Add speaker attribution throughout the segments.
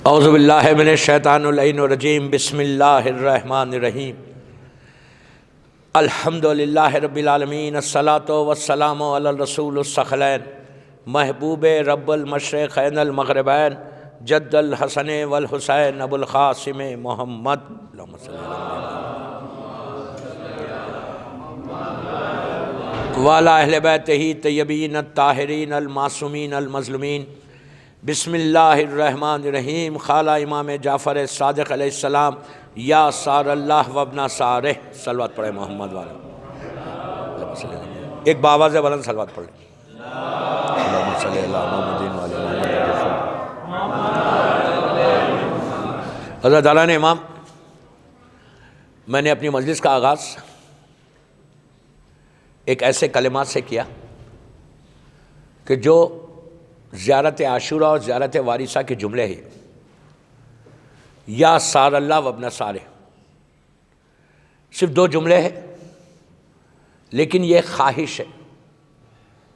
Speaker 1: اعوذ باللہ من الشیطان اللعین الرجیم، بسم اللہ الرحمن الرحیم۔ الحمد للہ رب العالمین، الصلاۃ والسلام علی الرسول الثقلین، محبوب رب المشرقین المغربین، جد الحسن والحسین ابو القاسم محمد، اللہم صلی اللہ وعلی اہل بیتہ طیبین الطاہرین المعصومین المظلومین۔ بسم اللہ الرحمن الرحیم۔ خالہ امام جعفر صادق علیہ السلام، یا سار اللہ وابن سارہ، صلوات پڑھیں محمد والا۔ ایک باواز بلند صلوات پڑھ لیں۔ اللہم صلی اللہ محمد وعلی حضرت عالان امام، میں نے اپنی مجلس کا آغاز ایک ایسے کلمات سے کیا کہ جو زیارت عاشورہ اور زیارت وارثہ کے جملے ہیں، یا سار اللہ وابن سارہ، صرف دو جملے ہیں، لیکن یہ خواہش ہے،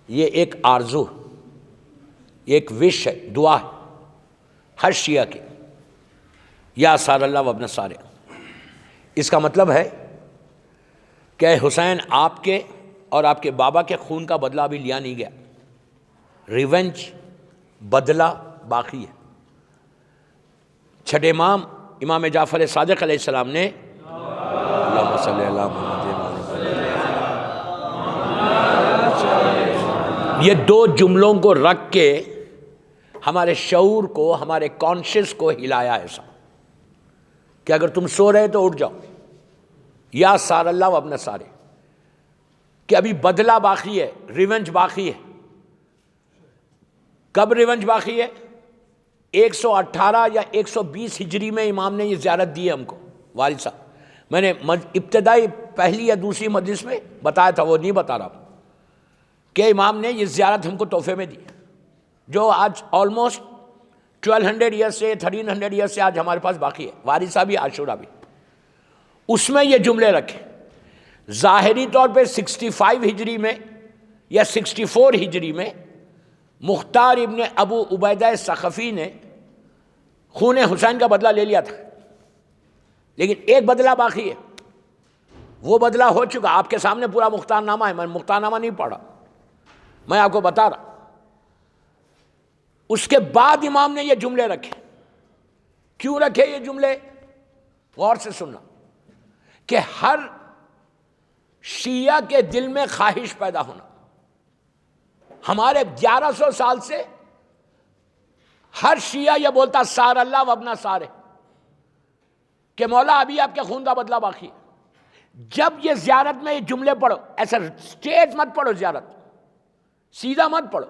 Speaker 1: یہ ایک آرزو، یہ ایک وش ہے، دعا ہے ہر شیعہ کی، یا سار اللہ وابن سارہ۔ اس کا مطلب ہے کہ اے حسین، آپ کے اور آپ کے بابا کے خون کا بدلہ ابھی لیا نہیں گیا، ریونج، بدلہ باقی ہے۔ چھٹے امام امام جعفر صادق علیہ السلام نے اللہم صلی اللہ محمد، یہ دو جملوں کو رکھ کے ہمارے شعور کو، ہمارے کانشیس کو ہلایا ایسا کہ اگر تم سو رہے تو اٹھ جاؤ، یا سار اللہ وابن سارہ، کہ ابھی بدلہ باقی ہے، ریونج باقی ہے۔ کب ریونج باقی ہے؟ 118 یا 120 ہجری میں امام نے یہ زیارت دی ہے ہم کو، وارثہ۔ میں نے ابتدائی پہلی یا دوسری مجلس میں بتایا تھا، وہ نہیں بتا رہا کہ امام نے یہ زیارت ہم کو تحفے میں دی، جو آج آلموسٹ 1200 ایئرس سے 1300 ایئرس سے آج ہمارے پاس باقی ہے، وارثہ بھی عاشورہ بھی۔ اس میں یہ جملے رکھے، ظاہری طور پہ 65 ہجری میں یا 64 ہجری میں مختار ابن ابو عبیدہ ثقفی نے خون حسین کا بدلہ لے لیا تھا، لیکن ایک بدلہ باقی ہے، وہ بدلہ ہو چکا۔ آپ کے سامنے پورا مختار نامہ ہے، میں مختار نامہ نہیں پڑھا، میں آپ کو بتا رہا۔ اس کے بعد امام نے یہ جملے رکھے۔ کیوں رکھے یہ جملے؟ غور سے سننا، کہ ہر شیعہ کے دل میں خواہش پیدا ہونا۔ ہمارے 1100 سال سے ہر شیعہ یہ بولتا سار اللہ وابن سارہ، کہ مولا ابھی آپ کے خون کا بدلہ باقی ہے۔ جب یہ زیارت میں یہ جملے پڑھو، ایسا اسٹیٹ مت پڑھو، زیارت سیدھا مت پڑھو،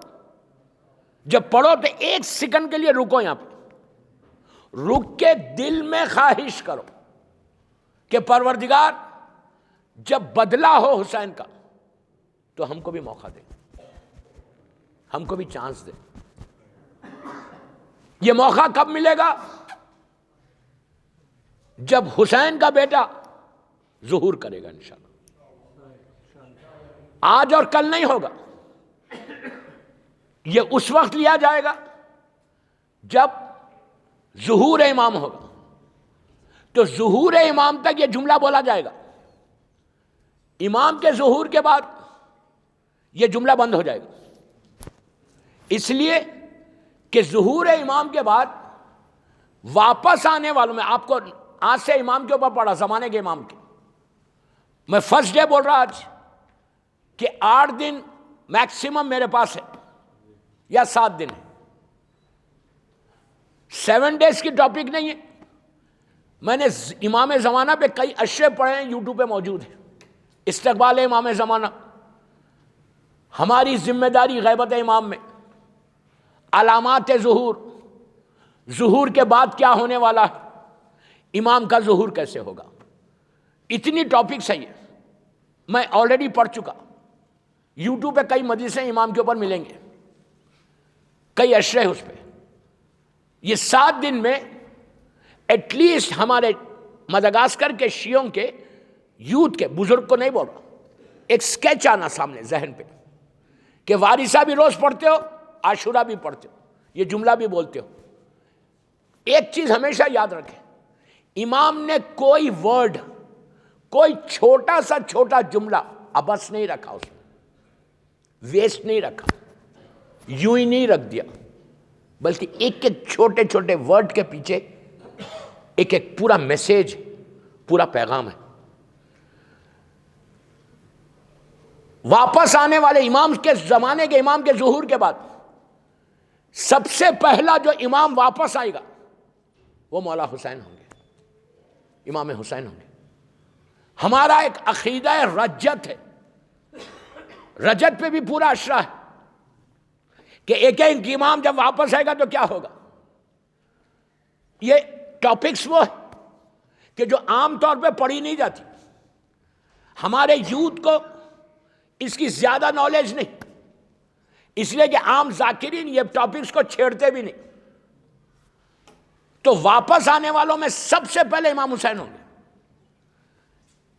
Speaker 1: جب پڑھو تو ایک سیکنڈ کے لیے رکو، یہاں پہ رک کے دل میں خواہش کرو کہ پروردگار جب بدلہ ہو حسین کا تو ہم کو بھی موقع دے، ہم کو بھی چانس دے۔ یہ موقع کب ملے گا؟ جب حسین کا بیٹا ظہور کرے گا انشاءاللہ۔ آج اور کل نہیں ہوگا، یہ اس وقت لیا جائے گا جب ظہور امام ہوگا، تو ظہور امام تک یہ جملہ بولا جائے گا۔ امام کے ظہور کے بعد یہ جملہ بند ہو جائے گا، اس لیے کہ ظہور امام کے بعد واپس آنے والوں میں، آپ کو آج سے امام کے اوپر پڑھا، زمانے کے امام کے، میں فرسٹ ڈے بول رہا آج کہ 8 دن میکسیمم میرے پاس ہے یا 7 دن ہے، 7 ڈیز کی ٹاپک نہیں ہے۔ میں نے امام زمانہ پہ کئی اشرے پڑھے ہیں، یوٹیوب پہ موجود ہیں۔ استقبال امام زمانہ، ہماری ذمہ داری غیبت امام میں، علامات ظہور، ظہور کے بعد کیا ہونے والا ہے، امام کا ظہور کیسے ہوگا، اتنی ٹاپکس ہیں۔ یہ میں آلریڈی پڑھ چکا، یوٹیوب پہ کئی مجلسیں امام کے اوپر ملیں گے، کئی اشرے اس پہ۔ یہ 7 دن میں ایٹ لیسٹ ہمارے مدغاسکر کے شیعوں کے یوتھ کے، بزرگ کو نہیں بول رہا، ایک سکیچ آنا سامنے ذہن پہ کہ وارثہ بھی روز پڑھتے ہو، عاشورہ بھی پڑھتے ہو، یہ جملہ بھی بولتے ہو، ایک چیز ہمیشہ یاد رکھیں، امام نے کوئی ورڈ، کوئی چھوٹا سا چھوٹا جملہ ابس نہیں رکھا، اس میں ویسٹ نہیں رکھا، یوں ہی نہیں رکھ دیا، بلکہ ایک ایک چھوٹے چھوٹے ورڈ کے پیچھے ایک ایک پورا میسیج، پورا پیغام ہے۔ واپس آنے والے امام کے زمانے کے امام کے ظہور کے بعد سب سے پہلا جو امام واپس آئے گا وہ مولا حسین ہوں گے، امام حسین ہوں گے۔ ہمارا ایک عقیدہ رجت ہے، رجت پہ بھی پورا اشرا ہے کہ ایک ایک امام جب واپس آئے گا تو کیا ہوگا۔ یہ ٹاپکس وہ ہے کہ جو عام طور پہ پڑھی نہیں جاتی، ہمارے یوتھ کو اس کی زیادہ نالج نہیں، اس لیے کہ عام ذاکرین یہ ٹاپکس کو چھیڑتے بھی نہیں۔ تو واپس آنے والوں میں سب سے پہلے امام حسین ہوں گے۔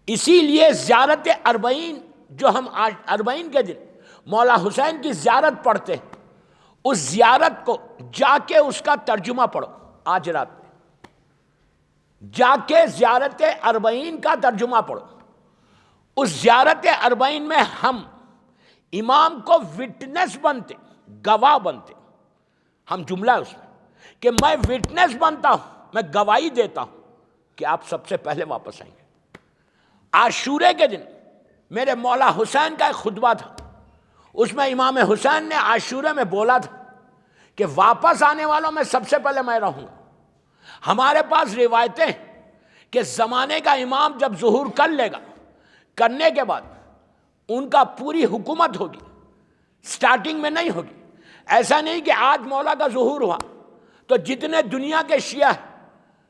Speaker 1: اسی لیے زیارت اربعین جو ہم آج اربعین کے دن مولا حسین کی زیارت پڑھتے ہیں، اس زیارت کو جا کے اس کا ترجمہ پڑھو آج رات میں، جا کے زیارت اربعین کا ترجمہ پڑھو۔ اس زیارت اربعین میں ہم امام کو وٹنس بنتے، گواہ بنتے، ہم جملہ ہے اس میں کہ میں وٹنس بنتا ہوں، میں گواہی دیتا ہوں کہ آپ سب سے پہلے واپس آئیں گے۔ عاشورے کے دن میرے مولا حسین کا ایک خطبہ تھا، اس میں امام حسین نے عاشورے میں بولا تھا کہ واپس آنے والوں میں سب سے پہلے میں رہوں گا۔ ہمارے پاس روایتیں ہیں کہ زمانے کا امام جب ظہور کر لے گا، کرنے کے بعد ان کا پوری حکومت ہوگی، سٹارٹنگ میں نہیں ہوگی۔ ایسا نہیں کہ آج مولا کا ظہور ہوا تو جتنے دنیا کے شیعہ ہیں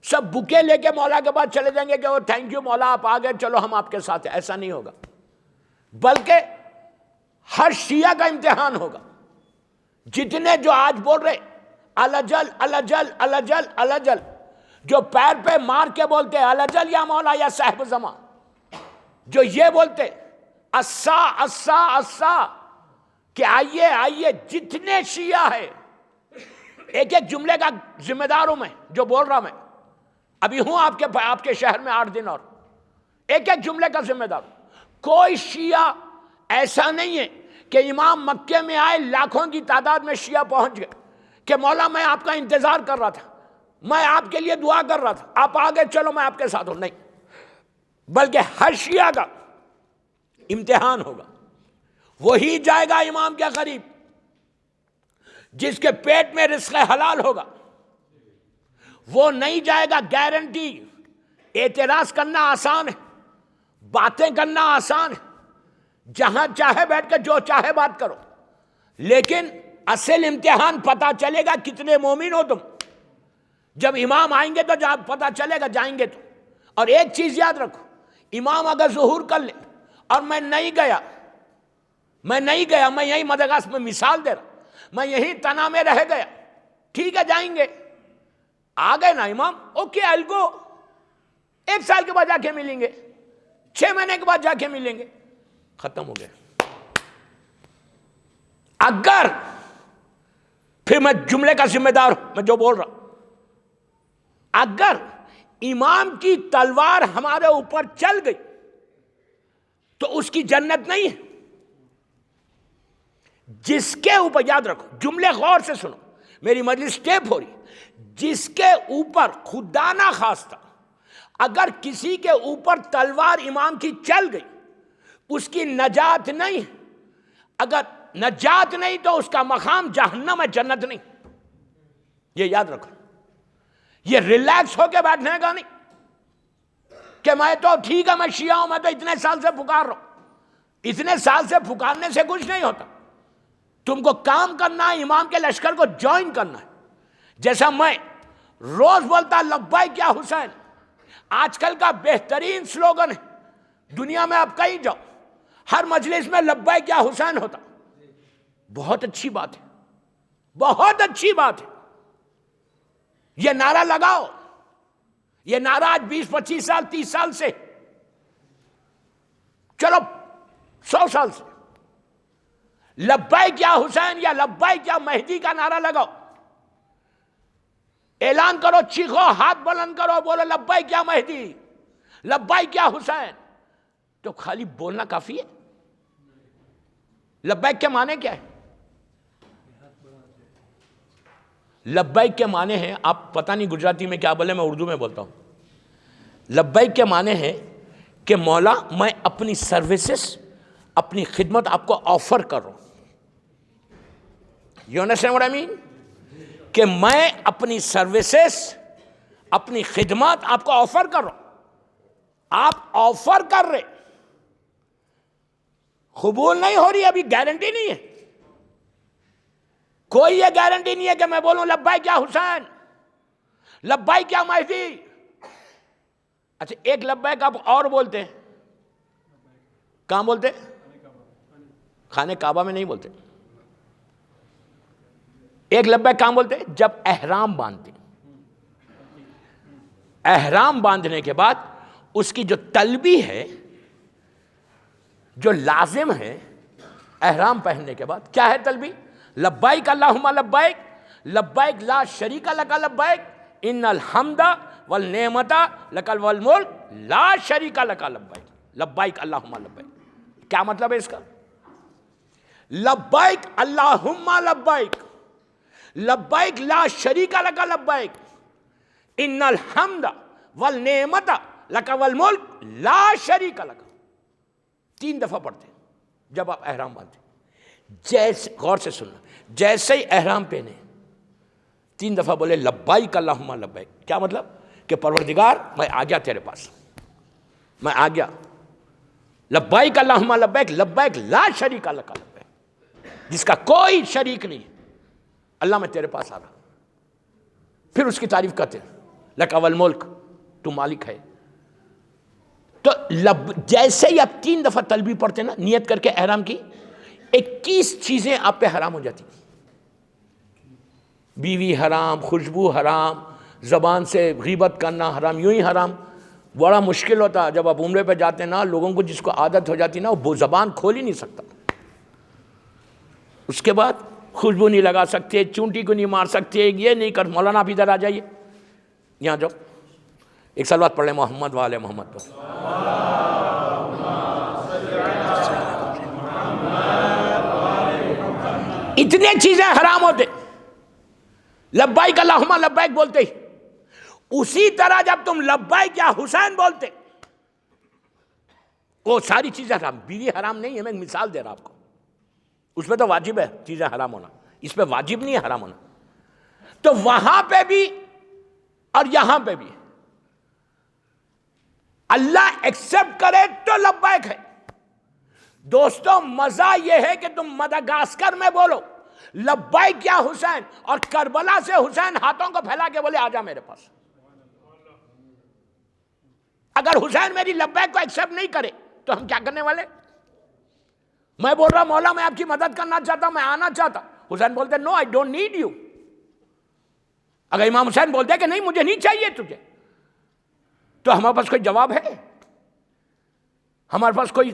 Speaker 1: سب بکے لے کے مولا کے بعد چلے جائیں گے کہ وہ تھینک یو مولا آپ آ گئے، چلو ہم آپ کے ساتھ ہیں۔ ایسا نہیں ہوگا، بلکہ ہر شیعہ کا امتحان ہوگا۔ جتنے جو آج بول رہے الجل الجل الجل الجل، جو پیر پہ مار کے بولتے الجل یا مولا یا صاحب زمان، جو یہ بولتے اسا اسا اسا کہ آئیے آئیے، جتنے شیعہ ہے، ایک ایک جملے کا ذمہ دار ہوں میں، جو بول رہا میں ابھی ہوں آپ کے شہر میں 8 دن، اور ایک ایک جملے کا ذمہ دار ہوں۔ کوئی شیعہ ایسا نہیں ہے کہ امام مکے میں آئے، لاکھوں کی تعداد میں شیعہ پہنچ گئے کہ مولا میں آپ کا انتظار کر رہا تھا، میں آپ کے لیے دعا کر رہا تھا، آپ آگے چلو میں آپ کے ساتھ ہوں۔ نہیں، بلکہ ہر شیعہ کا امتحان ہوگا۔ وہی جائے گا امام کے قریب جس کے پیٹ میں رزق حلال ہوگا، وہ نہیں جائے گا، گارنٹی۔ اعتراض کرنا آسان ہے، باتیں کرنا آسان ہے، جہاں چاہے بیٹھ کے جو چاہے بات کرو، لیکن اصل امتحان پتا چلے گا کتنے مومن ہو تم۔ جب امام آئیں گے تو پتا چلے گا، جائیں گے تو۔ اور ایک چیز یاد رکھو، امام اگر ظہور کر لے اور میں نہیں گیا، میں یہیں مدغاس میں مثال دے رہا، میں یہیں تنا میں رہ گیا، ٹھیک ہے جائیں گے، آ گئے نا امام، اوکے آئی گو، 1 سال کے بعد جا کے ملیں گے، 6 مہینے کے بعد جا کے ملیں گے، ختم ہو گئے۔ اگر پھر میں جملے کا ذمہ دار ہوں، میں جو بول رہا ہوں، اگر امام کی تلوار ہمارے اوپر چل گئی تو اس کی جنت نہیں ہے۔ جس کے اوپر، یاد رکھو جملے غور سے سنو، میری مجلس ٹیپ ہو رہی، جس کے اوپر خدا نہ خواستہ اگر کسی کے اوپر تلوار امام کی چل گئی، اس کی نجات نہیں۔ اگر نجات نہیں تو اس کا مقام جہنم ہے، جنت نہیں۔ یہ یاد رکھو، یہ ریلیکس ہو کے بیٹھنے کا نہیں کہ میں تو ٹھیک ہے، میں شیعہ ہوں، میں تو اتنے سال سے پکار رہا ہوں۔ اتنے سال سے پکارنے سے کچھ نہیں ہوتا، تم کو کام کرنا ہے، امام کے لشکر کو جوائن کرنا ہے۔ جیسا میں روز بولتا لبیک یا حسین، آج کل کا بہترین سلوگن ہے، دنیا میں آپ کہیں جاؤ ہر مجلس میں لبیک یا حسین ہوتا۔ بہت اچھی بات ہے، بہت اچھی بات ہے، یہ نعرہ لگاؤ۔ یہ نعرہ آج 20-25 سال 30 سال سے، چلو 100 سال سے لبیک یا حسین یا لبیک یا مہدی کا نعرہ لگاؤ۔ اعلان کرو، چیخو، ہاتھ بلند کرو، بولو لبیک یا مہدی، لبیک یا حسین. تو خالی بولنا کافی ہے؟ لبیک کے معنی کیا ہے؟ لبیک کے معنی ہے، آپ پتہ نہیں گجراتی میں کیا بولے، میں اردو میں بولتا ہوں. لبیک کے معنی ہے کہ مولا میں اپنی سروسز، اپنی خدمت آپ کو آفر کر رہا ہوں. یو انڈرسٹینڈ واٹ آئی مین؟ کہ میں اپنی سروسز، اپنی خدمات آپ کو آفر کر رہا ہوں. آپ آفر کر رہے، قبول نہیں ہو رہی، ابھی گارنٹی نہیں ہے. کوئی یہ گارنٹی نہیں ہے کہ میں بولوں لبیک یا حسین، لبیک یا مہدی. اچھا ایک لبیک آپ اور بولتے ہیں، کہاں بولتے؟ خانے کعبہ میں نہیں بولتے. ایک لبیک کہاں بولتے؟ جب احرام باندھتے. احرام باندھنے کے بعد اس کی جو تلبی ہے، جو لازم ہے احرام پہننے کے بعد، کیا ہے تلبی؟ لبیک اللہم لبیک، لبیک لا شریک لک لبیک، ان الحمد والنعمت لک والملک لا شریک لک لبیک، لبیک اللہم لبیک. کیا مطلب ہے اس کا؟ لبیک اللہم لبیک، لبیک لا شریک لک لبیک، ان الحمد والنعمت لک والملک لا شریک لک. 3 دفعہ پڑھتے ہیں جب آپ احرام باندھتے. جیسے، غور سے سننا، جیسے ہی احرام پہنے 3 دفعہ بولے لبیک اللہم لبیک. کیا مطلب؟ کہ پروردگار میں آ گیا تیرے پاس، میں آ گیا. لبیک اللہم لبیک، لبیک لا شریک لک لبیک، جس کا کوئی شریک نہیں، اللہ میں تیرے پاس آ رہا. پھر اس کی تعریف کرتے ہیں، لک والملک، تو مالک ہے. تو جیسے ہی آپ 3 دفعہ تلبی پڑھتے نا نیت کر کے احرام کی، 21 چیزیں آپ پہ حرام ہو جاتی. بیوی حرام، خوشبو حرام، زبان سے غیبت کرنا حرام. یوں ہی حرام. بڑا مشکل ہوتا جب آپ عمرے پہ جاتے نا، لوگوں کو جس کو عادت ہو جاتی نا وہ زبان کھول ہی نہیں سکتا. اس کے بعد خوشبو نہیں لگا سکتے، چونٹی کو نہیں مار سکتے، یہ نہیں کر. مولانا آپ ادھر آ جائیے، یہاں جاؤ، ایک سلوات پڑھ لیں محمد وآل محمد پر. اتنے چیزیں حرام ہوتے لبیک اللہم لبیک بولتے ہی. اسی طرح جب تم لبیک یا حسین بولتے، وہ ساری چیزیں حرام. بیوی حرام نہیں ہے، میں ایک مثال دے رہا آپ کو. اس میں تو واجب ہے چیزیں حرام ہونا، اس پہ واجب نہیں ہے حرام ہونا. تو وہاں پہ بھی اور یہاں پہ بھی اللہ ایکسپٹ کرے تو لبیک ہے. دوستو مزہ یہ ہے کہ تم مدغاسکر میں بولو لبیک یا حسین، اور کربلا سے حسین ہاتھوں کو پھیلا کے بولے آجا میرے پاس. اگر حسین میری لبیک کو ایکسپٹ نہیں کرے تو ہم کیا کرنے والے؟ میں بول رہا مولا میں آپ کی مدد کرنا چاہتا ہوں، میں آنا چاہتا. حسین بولتے نو آئی ڈونٹ نیڈ یو. اگر امام حسین بولتے کہ نہیں مجھے نہیں چاہیے تجھے، تو ہمارے پاس کوئی جواب ہے؟ ہمارے پاس کوئی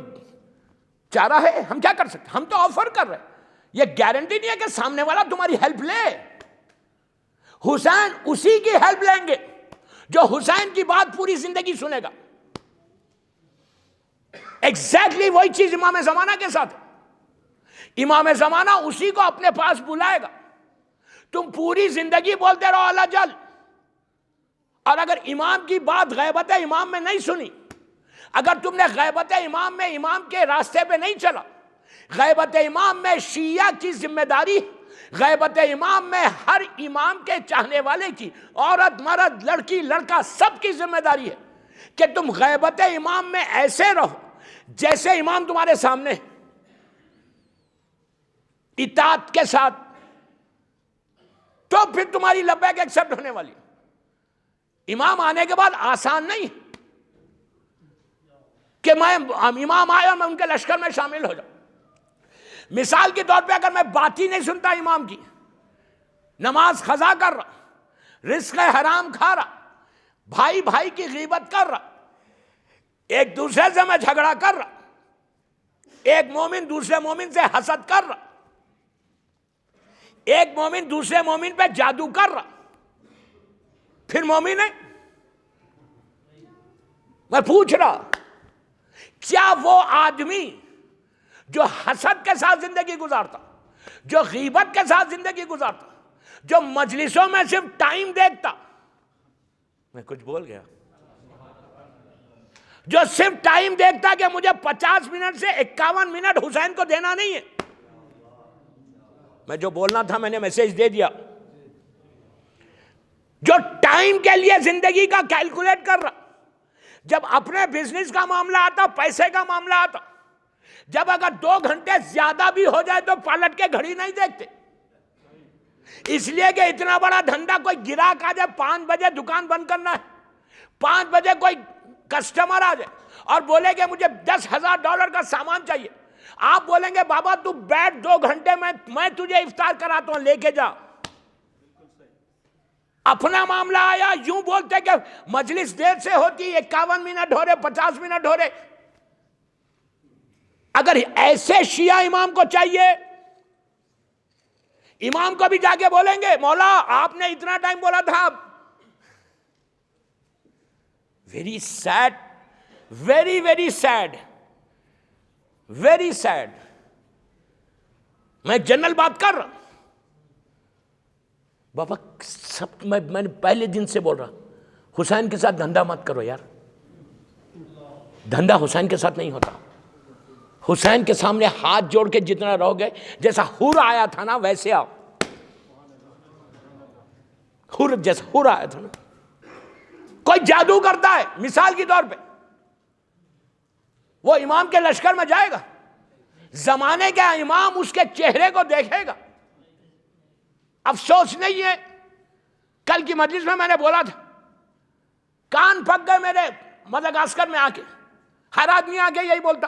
Speaker 1: چارہ ہے؟ ہم کیا کر سکتے؟ ہم تو آفر کر رہے ہیں. یہ گارنٹی نہیں ہے کہ سامنے والا تمہاری ہیلپ لے. حسین اسی کی ہیلپ لیں گے جو حسین کی بات پوری زندگی سنے گا. ایگزیکٹلی وہی چیز امام زمانہ کے ساتھ. امام زمانہ اسی کو اپنے پاس بلائے گا. تم پوری زندگی بولتے رہو اللہ جل، اور اگر امام کی بات غیبت امام میں نہیں سنی، اگر تم نے غیبت امام میں امام کے راستے پہ نہیں چلا، غیبت امام میں شیعہ کی ذمہ داری، غیبت امام میں ہر امام کے چاہنے والے کی، عورت مرد لڑکی لڑکا سب کی ذمہ داری ہے کہ تم غیبت امام میں ایسے رہو جیسے امام تمہارے سامنے، اطاعت کے ساتھ. تو پھر تمہاری لبیک ایکسپٹ ہونے والی. امام آنے کے بعد آسان نہیں کہ میں امام آیا اور میں ان کے لشکر میں شامل ہو جاؤں. مثال کے طور پہ اگر میں بات ہی نہیں سنتا امام کی، نماز قضا کر رہا، رزق حرام کھا رہا، بھائی بھائی کی غیبت کر رہا، ایک دوسرے سے میں جھگڑا کر رہا، ایک مومن دوسرے مومن سے حسد کر رہا، ایک مومن دوسرے مومن پہ جادو کر رہا، پھر مومن ہے؟ میں پوچھ رہا، کیا وہ آدمی جو حسد کے ساتھ زندگی گزارتا، جو غیبت کے ساتھ زندگی گزارتا، جو مجلسوں میں صرف ٹائم دیکھتا، میں کچھ بول گیا، جو صرف ٹائم دیکھتا کہ مجھے 50 منٹ سے 51 منٹ حسین کو دینا نہیں ہے، میں جو بولنا تھا میں نے میسج دے دیا، جو ٹائم کے لیے زندگی کا کیلکولیٹ کر رہا، جب اپنے بزنس کا معاملہ آتا، پیسے کا معاملہ آتا، جب اگر 2 گھنٹے زیادہ بھی ہو جائے تو پلٹ کے گھڑی نہیں دیکھتے، اس لیے کہ اتنا بڑا دھندا، کوئی گراہک آ جائے 5 بجے دکان بند کرنا ہے، 5 بجے کوئی کسٹمر آ جائے اور بولے کہ مجھے $10,000 کا سامان چاہیے، آپ بولیں گے بابا تو بیٹھ 2 گھنٹے میں تجھے افطار کراتا ہوں، لے کے جا۔ اپنا معاملہ آیا، یوں بولتے کہ مجلس دیر سے ہوتی، 51 منٹ ہو رہے، 50 منٹ ہو رہے۔ اگر ایسے شیعہ امام کو چاہیے، امام کو بھی جا کے بولیں گے مولا آپ نے اتنا ٹائم بولا تھا۔ Very sad, very very sad, very sad. میں جنرل بات کر رہا، بابا سب میں نے پہلے دن سے بول رہا، حسین کے ساتھ دھندا مت کرو یار، دھندا حسین کے ساتھ نہیں ہوتا۔ حسین کے سامنے ہاتھ جوڑ کے جتنا رہو گے، جیسا حور آیا تھا نا ویسے آؤ، حور جیسا حور آیا تھا نا۔ کوئی جادو کرتا ہے مثال کے طور پہ، وہ امام کے لشکر میں جائے گا، زمانے کا امام اس کے چہرے کو دیکھے گا۔ افسوس نہیں ہے، کل کی مجلس میں نے بولا تھا، کان پک گئے میرے مدغاسکر میں آ کے، ہر آدمی آ کے یہی بولتا،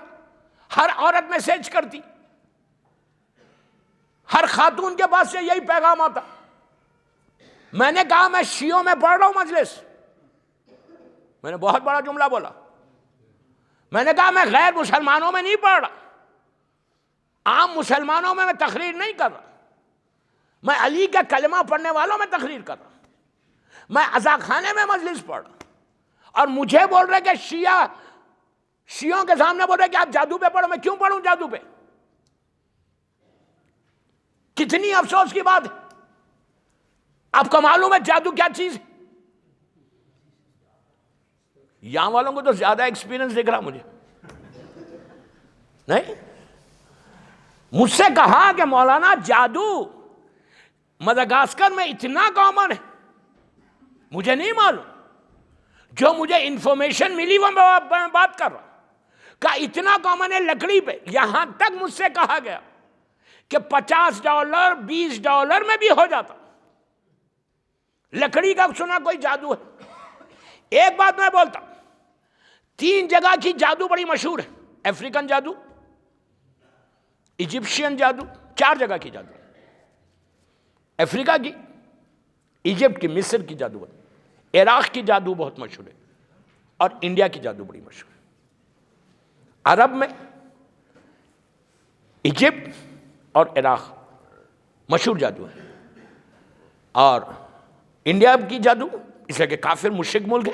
Speaker 1: ہر عورت میسج کرتی، ہر خاتون کے پاس سے یہی پیغام آتا۔ میں نے کہا میں شیعوں میں پڑھ رہا ہوں مجلس، میں نے بہت بڑا جملہ بولا، میں نے کہا میں غیر مسلمانوں میں نہیں پڑھ رہا، عام مسلمانوں میں تقریر نہیں کر رہا، میں علی کا کلمہ پڑھنے والوں میں تقریر کر رہا، میں عزا خانے میں مجلس پڑھ رہا، اور مجھے بول رہے کہ شیعوں کے سامنے بول رہے کہ آپ جادو پہ پڑھو۔ میں کیوں پڑھوں جادو پہ؟ کتنی افسوس کی بات ہے۔ آپ کو معلوم ہے جادو کیا چیز ہے؟ یہاں والوں کو تو زیادہ ایکسپیرینس دکھ رہا مجھے، نہیں؟ مجھ سے کہا کہ مولانا جادو مدغاسکر میں اتنا کامن ہے، مجھے نہیں معلوم، جو مجھے انفارمیشن ملی وہ میں بات کر رہا ہوں، کہ اتنا کامن ہے لکڑی پہ۔ یہاں تک مجھ سے کہا گیا کہ $50 $20 میں بھی ہو جاتا، لکڑی کا سنا کوئی جادو ہے۔ ایک بات میں بولتا، 3 جگہ کی جادو بڑی مشہور ہے، افریقن جادو، ایجپشین جادو، 4 جگہ کی جادو، افریقہ کی، ایجپٹ کی، مصر کی جادو، عراق کی جادو بہت مشہور ہے، اور انڈیا کی جادو بڑی مشہور ہے۔ عرب میں ایجپٹ اور عراق مشہور جادو ہے، اور انڈیا کی جادو اس لیے کہ کافر مشرک ملک ہے،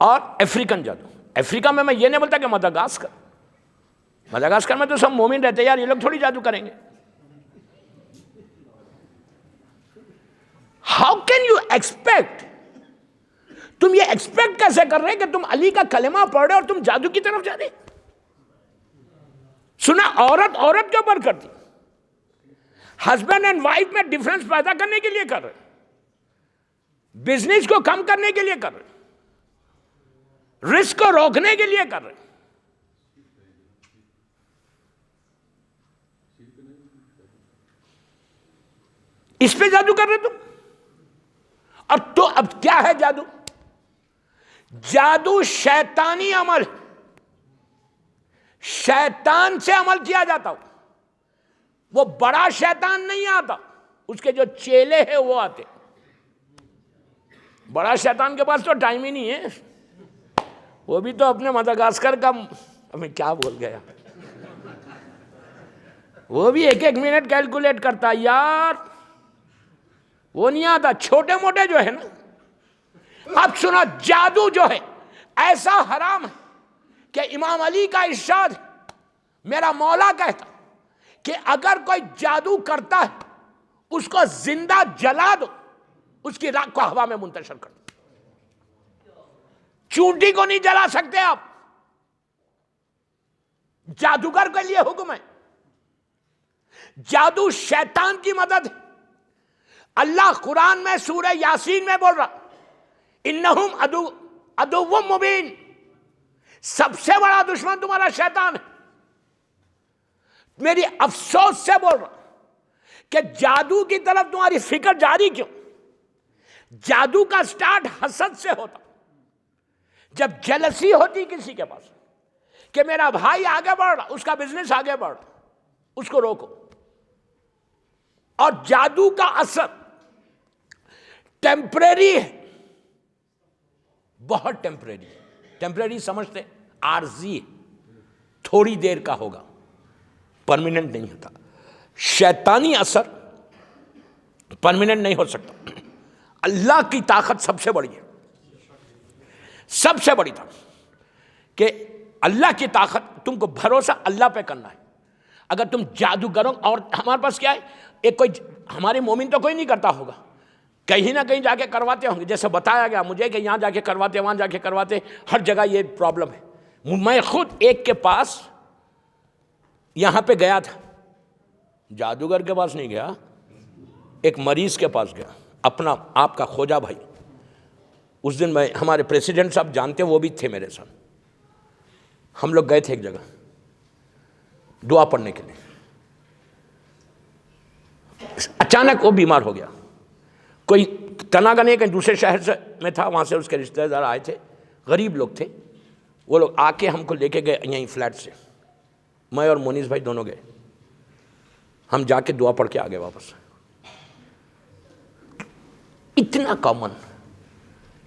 Speaker 1: اور افریقن جادو۔ افریقہ میں یہ نہیں بولتا کہ مدغاسکر میں تو سب مومن رہتے ہیں یار، یہ لوگ تھوڑی جادو کریں گے۔ ہاؤ کین یو ایکسپیکٹ، تم یہ ایکسپیکٹ کیسے کر رہے کہ تم علی کا کلمہ پڑھ رہے اور تم جادو کی طرف جا رہے؟ سنا عورت کے اوپر کرتی، ہسبینڈ اینڈ وائف میں ڈفرنس پیدا کرنے کے لیے کر رہے، بزنس کو کم کرنے کے لیے کر رہے، رسک کو روکنے کے لیے کر رہے۔ اس پہ جادو کر رہے تم؟ اور تو اب کیا ہے جادو؟ جادو شیطانی عمل، شیطان سے عمل کیا جاتا ہو، وہ بڑا شیطان نہیں آتا، اس کے جو چیلے ہیں وہ آتے۔ بڑا شیطان کے پاس تو ٹائم ہی نہیں ہے، وہ بھی تو اپنے مدغاسکر کا، میں کیا بول گیا، وہ بھی 1 منٹ کیلکولیٹ کرتا یار، وہ نہیں آتا. چھوٹے موٹے جو ہے نا. اب سنو, جادو جو ہے ایسا حرام ہے کہ امام علی کا ارشاد, میرا مولا کہتا کہ اگر کوئی جادو کرتا ہے اس کو زندہ جلا دو, اس کی راکھ کو ہوا میں منتشر کر دو. چونٹی کو نہیں جلا سکتے آپ. جادوگر کے لیے حکم ہے. جادو شیطان کی مدد ہے. اللہ قرآن میں سورہ یاسین میں بول رہا انہم عدو مبین, سب سے بڑا دشمن تمہارا شیطان ہے. میری افسوس سے بول رہا کہ جادو کی طرف تمہاری فکر جاری کیوں؟ جادو کا سٹارٹ حسد سے ہوتا. جب جلسی ہوتی کسی کے پاس کہ میرا بھائی آگے بڑھ رہا, اس کا بزنس آگے بڑھ رہا, اس کو روکو. اور جادو کا اثر ٹیمپریری ہے, بہت ٹیمپریری. ٹیمپریری سمجھتے, عارضی, تھوڑی دیر کا ہوگا, پرماننٹ نہیں ہوتا. شیطانی اثر پرماننٹ نہیں ہو سکتا. اللہ کی طاقت سب سے بڑی ہے, سب سے بڑی طاقت, کہ اللہ کی طاقت, تم کو بھروسہ اللہ پہ کرنا ہے. اگر تم جادوگروں, اور ہمارے پاس کیا ہے, ایک کوئی ہمارے مومن تو کوئی نہیں کرتا ہوگا, کہیں نہ کہیں جا کے کرواتے ہوں گے. جیسے بتایا گیا مجھے کہ یہاں جا کے کرواتے, وہاں جا کے کرواتے, ہر جگہ یہ پرابلم ہے. میں خود ایک کے پاس یہاں پہ گیا تھا, جادوگر کے پاس نہیں گیا, ایک مریض کے پاس گیا, اپنا آپ کا خواجہ بھائی. اس دن میں, ہمارے پریسیڈنٹ صاحب جانتے, وہ بھی تھے میرے ساتھ. ہم لوگ گئے تھے ایک جگہ دعا پڑھنے کے لیے. اچانک وہ بیمار ہو گیا. کوئی تناگا نہیں, کہیں دوسرے شہر سے میں تھا, وہاں سے اس کے رشتہ دار آئے تھے, غریب لوگ تھے. وہ لوگ آ کے ہم کو لے کے گئے یہیں فلیٹ سے. میں اور مونیس بھائی دونوں گئے. ہم جا کے دعا پڑھ کے آگے واپس. اتنا کامن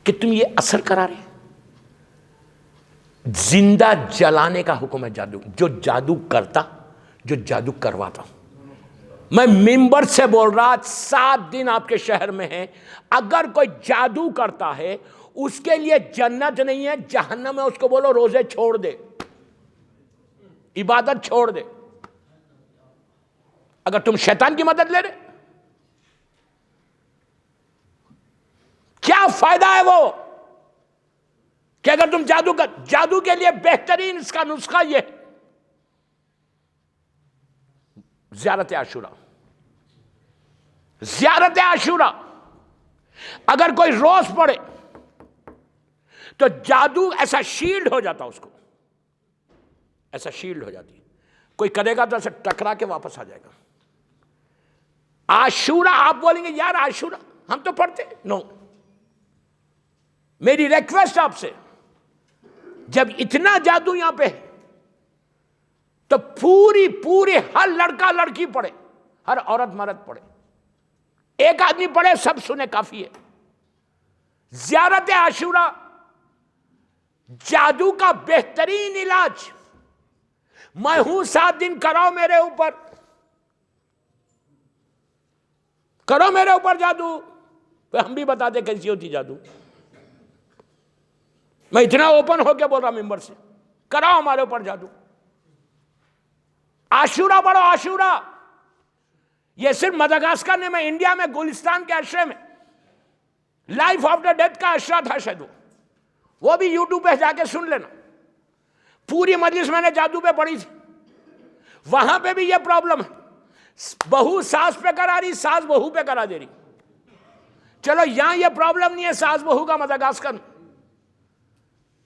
Speaker 1: کہ تم یہ اثر کرا رہے. زندہ جلانے کا حکم ہے جادو. جو جادو کرتا, جو جادو کرواتا. میں ممبر سے بول رہا, 7 دن آپ کے شہر میں ہیں, اگر کوئی جادو کرتا ہے اس کے لیے جنت نہیں ہے, جہنم ہے. اس کو بولو روزے چھوڑ دے, عبادت چھوڑ دے. اگر تم شیطان کی مدد لے رہے, کیا فائدہ ہے وہ کہ اگر تم جادو کے لیے بہترین اس کا نسخہ یہ ہے, زیارت عاشورہ. زیارت عاشورہ اگر کوئی روز پڑے تو جادو ایسا شیلڈ ہو جاتا, اس کو ایسا شیلڈ ہو جاتی. کوئی کرے گا تو ایسا ٹکرا کے واپس آ جائے گا. عاشورہ آپ بولیں گے یار عاشورہ ہم تو پڑھتے, نو. میری ریکویسٹ آپ سے, جب اتنا جادو یہاں پہ ہے تو پوری ہر لڑکا لڑکی پڑھے, ہر عورت مرد پڑھے. ایک آدمی پڑھے, سب سنے, کافی ہے. زیارت عاشورہ جادو کا بہترین علاج. میں ہوں 7 دن کراؤ میرے اوپر, کرو میرے اوپر جادو. ہم بھی بتاتے کیسی ہوتی جادو. میں اتنا اوپن ہو کے بول رہا ممبر سے, کراؤ ہمارے اوپر جادو. عاشورہ پڑھو, عاشورہ. یہ صرف مدغاسکر نے, میں انڈیا میں گلستان کے اشرے میں لائف آفٹر ڈیتھ کا اشرا تھا شاید, وہ بھی یوٹیوب پہ جا کے سن لینا. پوری مجلس میں نے جادو پہ پڑھی تھی. وہاں پہ بھی یہ پرابلم ہے, بہو ساس پہ کرا رہی, ساس بہو پہ کرا دے رہی. چلو یہاں یہ پرابلم نہیں ہے ساس بہو کا مدغاسکر میں,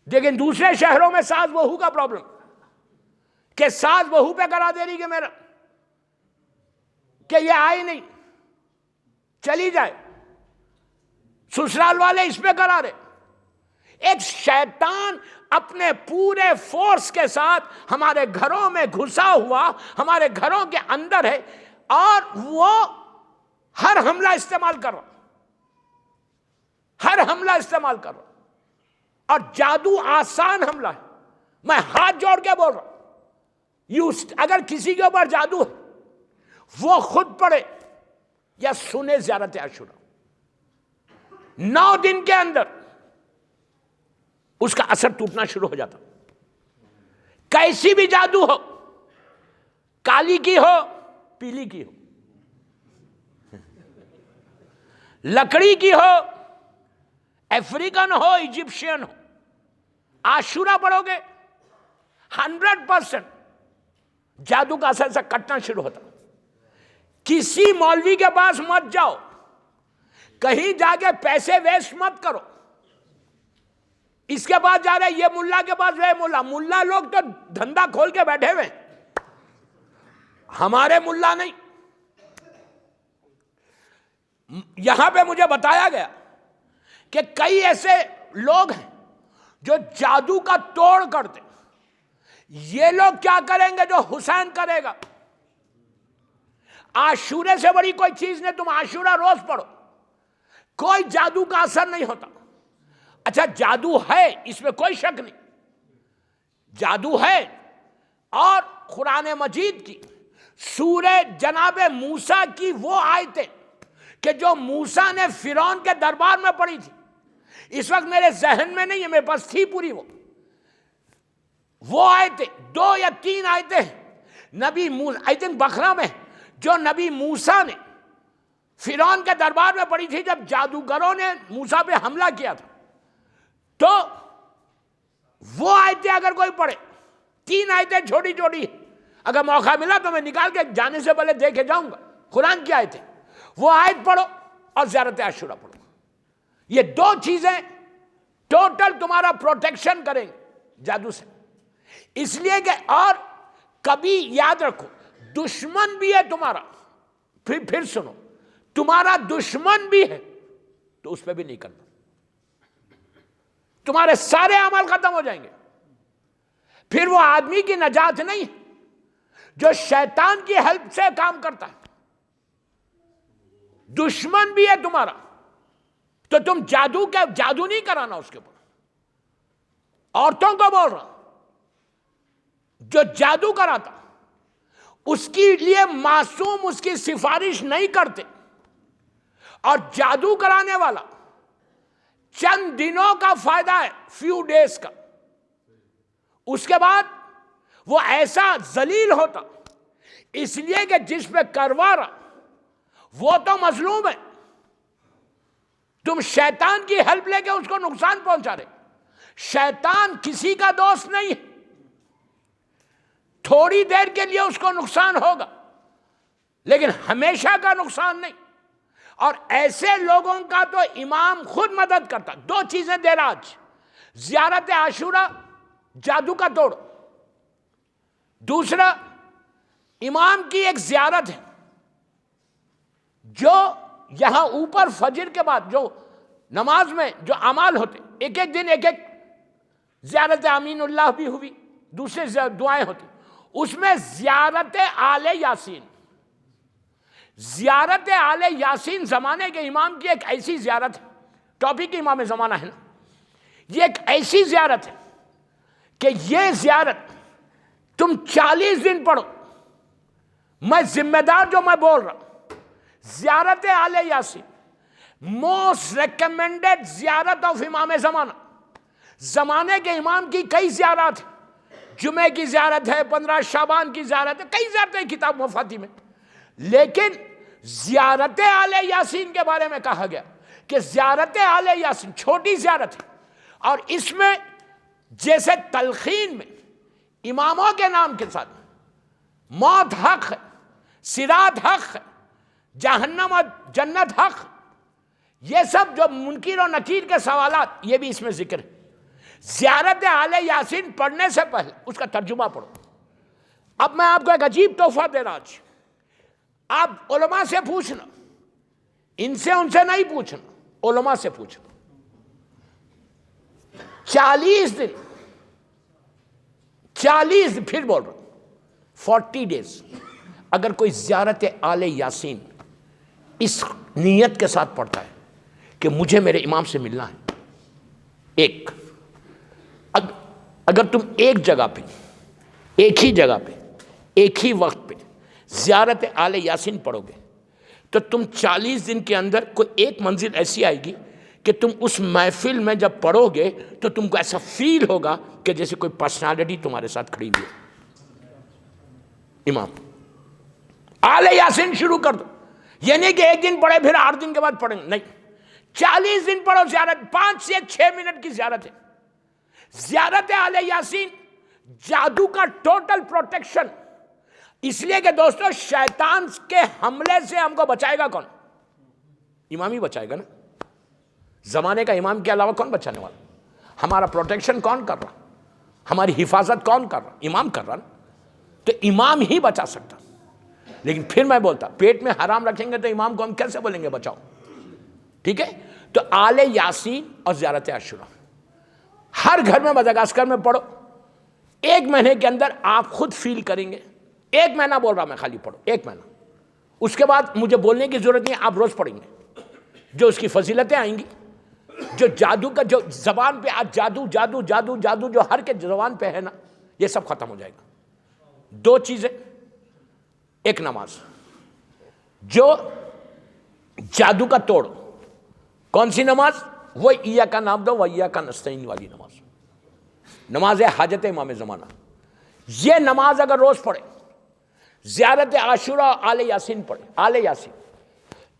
Speaker 1: لیکن دوسرے شہروں میں ساس بہو کا پرابلم, کہ ساس بہو پہ کرا دے رہی کہ میرا, کہ یہ آئی نہیں, چلی جائے. سسرال والے اس پہ کرا رہے. ایک شیطان اپنے پورے فورس کے ساتھ ہمارے گھروں میں گھسا ہوا, ہمارے گھروں کے اندر ہے, اور وہ ہر حملہ استعمال کر رہا, ہر حملہ استعمال کر رہا. اور جادو آسان حملہ ہے. میں ہاتھ جوڑ کے بول رہا ہوں, اگر کسی کے اوپر جادو ہے وہ خود پڑھے یا سنے زیارت عاشورہ. 9 دن کے اندر اس کا اثر ٹوٹنا شروع ہو جاتا. کیسی بھی جادو ہو، کالی کی ہو، پیلی کی ہو، لکڑی کی ہو، افریقن ہو، ایجپشین ہو، عاشورہ پڑھو گے 100% جادو کا اثر سے کٹنا شروع ہوتا. کسی مولوی کے پاس مت جاؤ، کہیں جا کے پیسے ویسٹ مت کرو. اس کے پاس جا رہے یہ ملا کے پاس، وہ ملا لوگ تو دھندا کھول کے بیٹھے ہوئے، ہمارے ملا نہیں. یہاں پہ مجھے بتایا گیا کہ کئی ایسے لوگ ہیں جو جادو کا توڑ کرتے. یہ لوگ کیا کریں گے جو حسین کرے گا؟ عاشورے سے بڑی کوئی چیز نہیں، تم عاشورہ روز پڑھو، کوئی جادو کا اثر نہیں ہوتا. اچھا جادو ہے، اس میں کوئی شک نہیں، جادو ہے. اور قرآن مجید کی سورہ جناب موسیٰ کی وہ آیتیں کہ جو موسیٰ نے فرعون کے دربار میں پڑھی تھی، اس وقت میرے ذہن میں نہیں ہے، میرے پاس تھی پوری وہ آیتیں 2 یا 3 آیتیں نبی موسیٰ، آئی تھنک بقرہ میں، جو نبی موسیٰ نے فرعون کے دربار میں پڑھی تھی جب جادوگروں نے موسیٰ پہ حملہ کیا تھا. تو وہ آیتیں اگر کوئی پڑھے، 3 آیتیں چھوٹی چھوٹی، اگر موقع ملا تو میں نکال کے جانے سے پہلے دیکھے جاؤں گا قرآن کی آیتیں، وہ آیت پڑھو اور زیارت عاشورہ پڑھو. یہ 2 چیزیں ٹوٹل تمہارا پروٹیکشن کریں جادو سے. اس لیے کہ اور کبھی یاد رکھو، دشمن بھی ہے تمہارا، پھر سنو، تمہارا دشمن بھی ہے تو اس پہ بھی نہیں کرنا، تمہارے سارے اعمال ختم ہو جائیں گے. پھر وہ آدمی کی نجات نہیں جو شیطان کی ہیلپ سے کام کرتا ہے. دشمن بھی ہے تمہارا تو تم جادو نہیں کرانا اس کے اوپر. عورتوں کو بول رہا، جو جادو کراتا اس کے لیے معصوم اس کی سفارش نہیں کرتے، اور جادو کرانے والا چند دنوں کا فائدہ ہے، فیو ڈیز کا، اس کے بعد وہ ایسا ذلیل ہوتا. اس لیے کہ جس پہ کروا رہا وہ تو مظلوم ہے، تم شیطان کی ہیلپ لے کے اس کو نقصان پہنچا رہے. شیطان کسی کا دوست نہیں ہے، تھوڑی دیر کے لیے اس کو نقصان ہوگا لیکن ہمیشہ کا نقصان نہیں. اور ایسے لوگوں کا تو امام خود مدد کرتا. 2 چیزیں دے رہا آج، زیارت عاشورہ جادو کا توڑ. دوسرا، امام کی ایک زیارت ہے جو یہاں اوپر فجر کے بعد جو نماز میں جو اعمال ہوتے، ایک ایک دن ایک زیارت امین اللہ بھی ہوئی، دوسرے دعائیں ہوتی. اس میں زیارت آل یاسین، زیارت آل یاسین زمانے کے امام کی ایک ایسی زیارت ہے، ٹاپک امام زمانہ ہے نا، یہ ایک ایسی زیارت ہے کہ یہ زیارت تم 40 دن پڑھو. میں ذمہ دار جو میں بول رہا ہوں، زیارت آل یاسین موسٹ ریکمینڈڈ زیارت آف امام زمانہ. زمانے کے امام کی کئی زیارات ہیں، جمعے کی زیارت ہے، 15 شعبان کی زیارت ہے، کئی زیارتیں کتاب مفاتی میں. لیکن زیارت آل یاسین کے بارے میں کہا گیا کہ زیارت آل یاسین چھوٹی زیارت ہے، اور اس میں جیسے تلخین میں اماموں کے نام کے ساتھ موت حق ہے، صراط حق ہے، جہنم اور جنت حق، یہ سب جو منکر و نکیر کے سوالات یہ بھی اس میں ذکر ہے. زیارت آل یاسین پڑھنے سے پہلے اس کا ترجمہ پڑھو. اب میں آپ کو ایک عجیب تحفہ دے رہا آج. آپ علماء سے پوچھنا، ان سے ان سے نہیں پوچھنا، علماء سے پوچھنا. 40 دن، 40 پھر بول رہا ہوں 40 ڈیز اگر کوئی زیارت آل یاسین اس نیت کے ساتھ پڑھتا ہے کہ مجھے میرے امام سے ملنا ہے. اگر تم ایک جگہ پہ، ایک ہی جگہ پہ، ایک ہی وقت پہ زیارت آل یاسین پڑھو گے تو تم 40 دن کے اندر کوئی ایک منزل ایسی آئے گی کہ تم اس محفل میں جب پڑھو گے تو تم کو ایسا فیل ہوگا کہ جیسے کوئی پرسنالٹی تمہارے ساتھ کھڑی ہوئی ہے. امام آل یاسین شروع کر دو. یہ نہیں کہ ایک دن پڑھے پھر 8 دن کے بعد پڑھیں گے، نہیں، 40 دن پڑھو. زیارت 5 سے 6 منٹ کی زیارت ہے. زیارت آل یاسین جادو کا ٹوٹل پروٹیکشن. اس لیے کہ دوستو شیطان کے حملے سے ہم کو بچائے گا کون؟ امام ہی بچائے گا نا. زمانے کا امام کے علاوہ کون بچانے والا؟ ہمارا پروٹیکشن کون کر رہا؟ ہماری حفاظت کون کر رہا؟ امام کر رہا نا. تو امام ہی بچا سکتا. لیکن پھر میں بولتا پیٹ میں حرام رکھیں گے تو امام کو ہم کیسے بولیں گے بچاؤ؟ ٹھیک ہے. تو آل یاسین اور زیارت عاشورہ ہر گھر میں مدغاسکر میں پڑھو. 1 مہینے کے اندر آپ خود فیل کریں گے. 1 مہینہ بول رہا میں، خالی پڑھو 1 مہینہ. اس کے بعد مجھے بولنے کی ضرورت نہیں، آپ روز پڑھیں گے. جو اس کی فضیلتیں آئیں گی، جو جادو کا جو زبان پہ آج جادو جادو جادو جادو جو ہر کے زبان پہ ہے نا، یہ سب ختم ہو جائے گا. 2 چیزیں. ایک نماز جو جادو کا توڑ. کون سی نماز؟ وہ ایاک نعبد و ایاک نستعین والی نماز. نماز حاجت امام زمانہ. یہ نماز اگر روز پڑھے، زیارت عاشورہ آل یاسین پڑھے. آل یاسین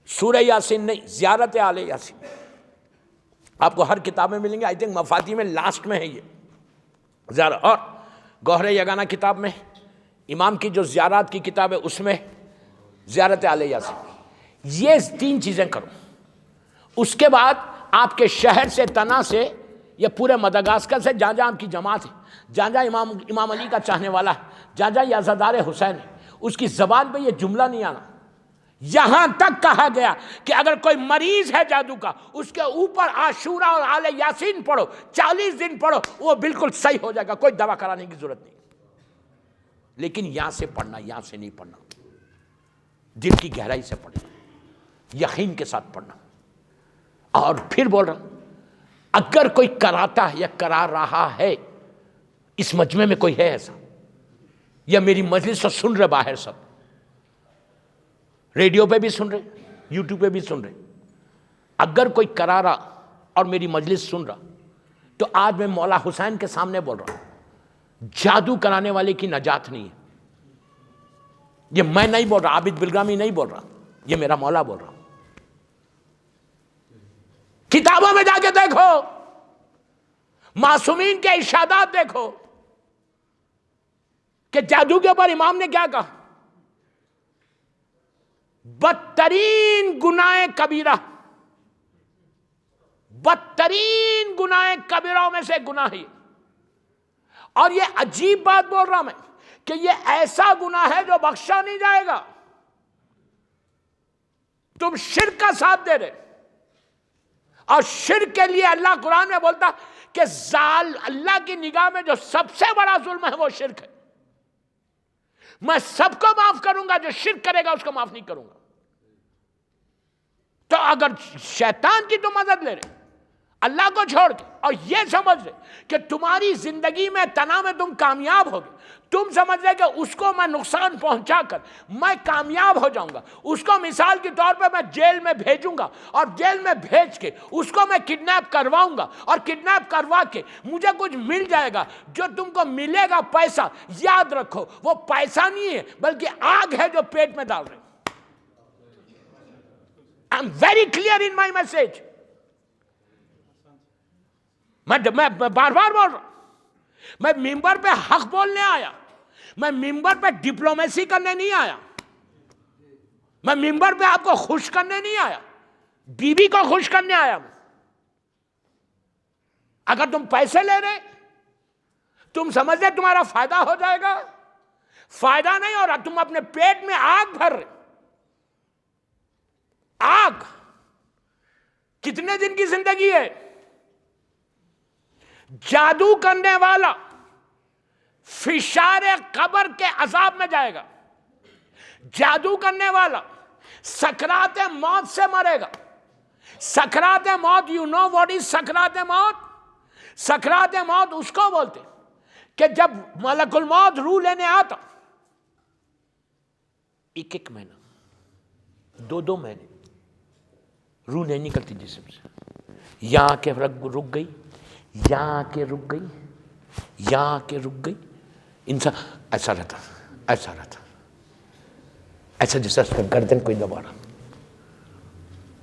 Speaker 1: سورہ یاسین نہیں، زیارت آل یاسین. آپ کو ہر کتاب میں ملیں گے. آئی تھنک مفاتی میں لاسٹ میں ہے یہ زیارت. اور گوہر یگانہ کتاب میں امام کی جو زیارات کی کتاب ہے اس میں زیارت آل یاسین. یہ 3 چیزیں کرو. اس کے بعد آپ کے شہر سے، تنا سے، یا پورے مدغاسکر سے، جہاں جہاں آپ کی جماعت ہے، جہاں جہاں امام علی کا چاہنے والا ہے، جہاں جہاں یہ عزادار حسین ہے، اس کی زبان پہ یہ جملہ نہیں آنا. یہاں تک کہا گیا کہ اگر کوئی مریض ہے جادو کا، اس کے اوپر عاشورہ اور آل یاسین پڑھو، 40 دن پڑھو، وہ بالکل صحیح ہو جائے گا. کوئی دوا کرانے کی ضرورت نہیں. لیکن یہاں سے پڑھنا، یہاں سے نہیں پڑھنا. دل کی گہرائی سے پڑھنا، یقین کے ساتھ پڑھنا. اور پھر بول رہا ہوں، اگر کوئی کراتا ہے یا کرا رہا ہے، اس مجمع میں کوئی ہے ایسا، یا میری مجلس سے سن رہے باہر، سب ریڈیو پہ بھی سن رہے، یوٹیوب پہ بھی سن رہے، اگر کوئی کرا رہا اور میری مجلس سن رہا، تو آج میں مولا حسین کے سامنے بول رہا ہوں، جادو کرانے والے کی نجات نہیں ہے. یہ میں نہیں بول رہا، عابد بلگامی نہیں بول رہا، یہ میرا مولا بول رہا. کتابوں میں جا کے دیکھو، معصومین کے ارشادات دیکھو کہ جادو کے اوپر امام نے کیا کہا. بدترین گناہ کبیرہ، بدترین گناہ کبیروں میں سے گناہ ہے. اور یہ عجیب بات بول رہا میں کہ یہ ایسا گناہ ہے جو بخشا نہیں جائے گا. تم شرک کا ساتھ دے رہے، اور شرک کے لیے اللہ قرآن میں بولتا کہ اللہ کی نگاہ میں جو سب سے بڑا ظلم ہے وہ شرک ہے. میں سب کو معاف کروں گا، جو شرک کرے گا اس کو معاف نہیں کروں گا. تو اگر شیطان کی تم مدد لے رہے، اللہ کو چھوڑ کے، اور یہ سمجھ رہے کہ تمہاری زندگی میں تنا میں تم کامیاب ہوگے، تم سمجھ رہے کہ اس کو میں نقصان پہنچا کر میں کامیاب ہو جاؤں گا، اس کو مثال کے طور پہ میں جیل میں بھیجوں گا، اور جیل میں بھیج کے اس کو میں کڈنیپ کرواؤں گا، اور کڈنیپ کروا کے مجھے کچھ مل جائے گا. جو تم کو ملے گا پیسہ، یاد رکھو وہ پیسہ نہیں ہے بلکہ آگ ہے جو پیٹ میں ڈال رہے. I'm very clear in my message. میں بار بار بول رہا ہوں، میں ممبر پہ حق بولنے آیا، میں ممبر پہ ڈپلومیسی کرنے نہیں آیا، میں ممبر پہ آپ کو خوش کرنے نہیں آیا، بیوی کو خوش کرنے آیا. اگر تم پیسے لے رہے، تم سمجھ رہے تمہارا فائدہ ہو جائے گا، فائدہ نہیں ہو رہا. تم اپنے پیٹ میں آگ بھر رہے. آگ کتنے دن کی زندگی ہے؟ جادو کرنے والا فشار قبر کے عذاب میں جائے گا. جادو کرنے والا سکرات موت سے مرے گا. سکرات موت، یو نو واٹ از سکرات موت؟ سکرات موت اس کو بولتے کہ جب ملک الموت روح لینے آتا، 1 مہینہ، 2 مہینے روح نہیں نکلتی جسم سے. یہاں کے رک گئی، یہاں کے رک گئی، یہاں کے رک گئی، انسان ایسا رہتا، ایسا رہتا، ایسا جیسا اس کا گردن کوئی دبا رہا،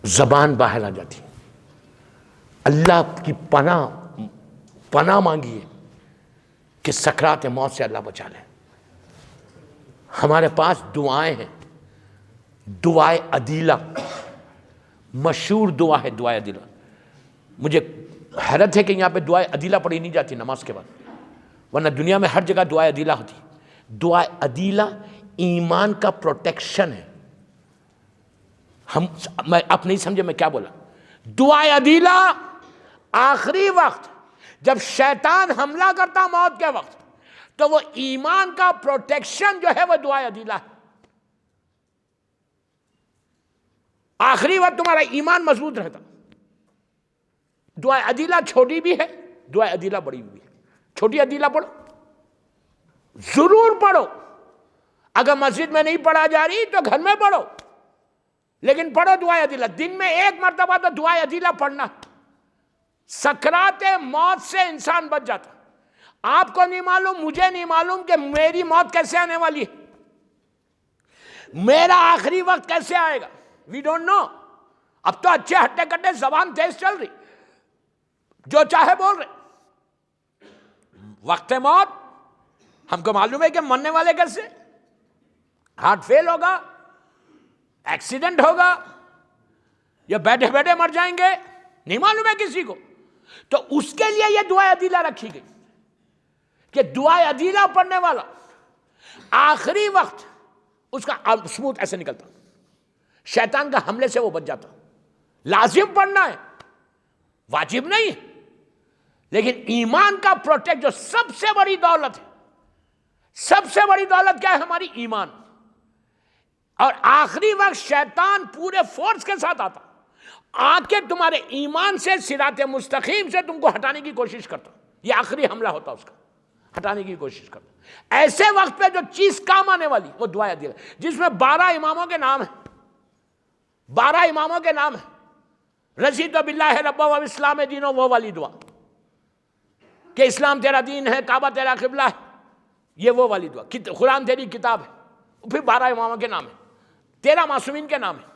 Speaker 1: زبان باہر آ جاتی۔ اللہ کی پناہ مانگیے کہ سکرات موت سے اللہ بچا لے۔ ہمارے پاس دعائیں ہیں، دعائے عدیلہ، مشہور دعا ہے دعائے عدیلہ۔ مجھے حیرت ہے کہ یہاں پہ دعائے عدیلہ پڑھی نہیں جاتی نماز کے بعد، ورنہ دنیا میں ہر جگہ دعائے عدیلہ ہوتی۔ دعائے عدیلہ ایمان کا پروٹیکشن ہے۔ میں آپ نہیں سمجھے میں کیا بولا؟ دعائے عدیلہ آخری وقت جب شیطان حملہ کرتا موت کے وقت، تو وہ ایمان کا پروٹیکشن جو ہے وہ دعائے عدیلہ ہے۔ آخری وقت تمہارا ایمان مضبوط رہتا۔ دعائے عدیلہ چھوٹی بھی ہے، دعائے عدیلہ بڑی بھی ہے۔ چھوٹی عدیلہ پڑھو، ضرور پڑھو۔ اگر مسجد میں نہیں پڑھا جا رہی تو گھر میں پڑھو، لیکن پڑھو دعائے عدیلہ۔ دن میں ایک مرتبہ تو دعائے عدیلہ پڑھنا۔ سکرات موت سے انسان بچ جاتا۔ آپ کو نہیں معلوم، مجھے نہیں معلوم کہ میری موت کیسے آنے والی ہے، میرا آخری وقت کیسے آئے گا، وی ڈونٹ نو۔ اب تو اچھے ہٹے کٹے زبان تیز چل رہی، جو چاہے بول رہے۔ وقت موت ہم کو معلوم ہے کہ مرنے والے کیسے، ہارٹ فیل ہوگا، ایکسیڈنٹ ہوگا، یا بیٹھے بیٹھے مر جائیں گے، نہیں معلوم ہے کسی کو۔ تو اس کے لیے یہ دعائے عدیلہ رکھی گئی کہ دعائے عدیلہ پڑھنے والا آخری وقت اس کا سموتھ ایسے نکلتا، شیطان کا حملے سے وہ بچ جاتا۔ لازم پڑھنا ہے، واجب نہیں، لیکن ایمان کا پروٹیکٹ جو سب سے بڑی دولت ہے، سب سے بڑی دولت کیا ہے؟ ہماری ایمان۔ اور آخری وقت شیطان پورے فورس کے ساتھ آتا، آ کے تمہارے ایمان سے، صراط مستقیم سے تم کو ہٹانے کی کوشش کرتا۔ یہ آخری حملہ ہوتا اس کا، ہٹانے کی کوشش کرتا۔ ایسے وقت پہ جو چیز کام آنے والی وہ دعائے عدیلہ، جس میں 12 اماموں کے نام ہیں، 12 اماموں کے نام ہیں۔ رضیت باللہ ربا و اسلام دینوں، وہ والی دعا کہ اسلام تیرا دین ہے، کعبہ تیرا قبلہ ہے، یہ وہ والی دعا۔ قرآن تیری کتاب ہے، پھر 12 اماموں کے نام ہیں، 13 معصومین کے نام ہیں۔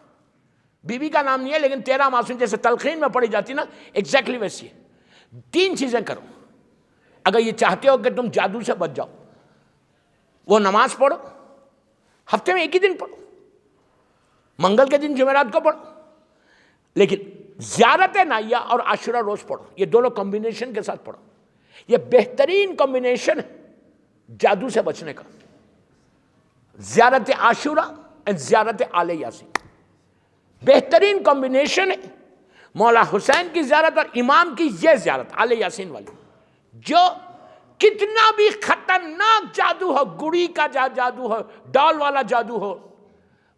Speaker 1: بی بی کا نام نہیں ہے، لیکن 13 معصوم جیسے تلقین میں پڑھی جاتی نا، ایگزیکٹلی ویسی ہے۔ 3 چیزیں کرو اگر یہ چاہتے ہو کہ تم جادو سے بچ جاؤ۔ وہ نماز پڑھو، ہفتے میں ایک ہی دن پڑھو، منگل کے دن جمعرات کو پڑھو، لیکن زیارت نائیہ اور عاشورہ روز پڑھو۔ یہ دونوں کمبینیشن کے ساتھ پڑھو، یہ بہترین کمبینیشن ہے جادو سے بچنے کا۔ زیارت عاشورہ اور زیارت آل یاسین بہترین کمبینیشن ہے۔ مولا حسین کی زیارت اور امام کی یہ زیارت آل یاسین والی، جو کتنا بھی خطرناک جادو ہو، گڑی کا جادو ہو، ڈال والا جادو ہو،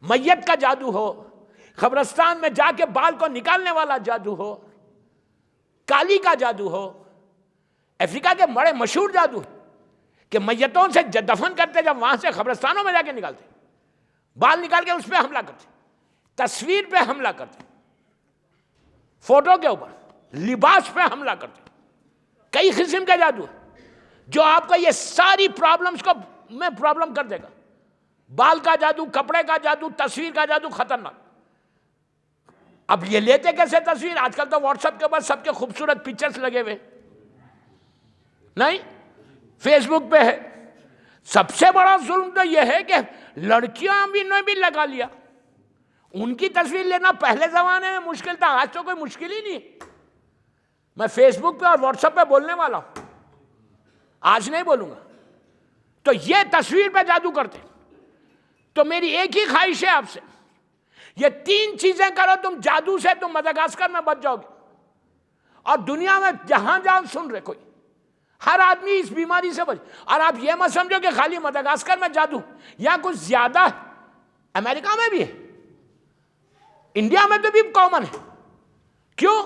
Speaker 1: میت کا جادو ہو، قبرستان میں جا کے بال کو نکالنے والا جادو ہو، کالی کا جادو ہو، افریقہ کے بڑے مشہور جادو کہ میتوں سے دفن کرتے، جب وہاں سے قبرستانوں میں جا کے نکالتے، بال نکال کے اس پہ حملہ کرتے، تصویر پہ حملہ کرتے، فوٹو کے اوپر، لباس پہ حملہ کرتے۔ کئی قسم کا جادو ہے جو آپ کو یہ ساری پرابلمز کو میں پرابلم کر دے گا۔ بال کا جادو، کپڑے کا جادو، تصویر کا جادو، خطرناک۔ اب یہ لیتے کیسے تصویر؟ آج کل تو واٹس ایپ کے بعد سب کے خوبصورت پکچرز لگے ہوئے، نہیں فیس بک پہ ہے۔ سب سے بڑا ظلم تو یہ ہے کہ لڑکیاں بھی نے بھی لگا لیا۔ ان کی تصویر لینا پہلے زمانے میں مشکل تھا، آج تو کوئی مشکل ہی نہیں۔ میں فیس بک پہ اور واٹس ایپ پہ بولنے والا ہوں، آج نہیں بولوں گا۔ تو یہ تصویر پہ جادو کرتے۔ تو میری ایک ہی خواہش ہے آپ سے، یہ 3 چیزیں کرو، تم جادو سے، تم مدغاسکر میں بچ جاؤ گے۔ اور دنیا میں جہاں جہاں سن رہے کوئی، ہر آدمی اس بیماری سے بچ۔ اور آپ یہ مت سمجھو کہ خالی مدغاسکر میں جادو، یا کچھ زیادہ امریکہ میں بھی ہے، انڈیا میں تو بھی کامن ہے۔ کیوں؟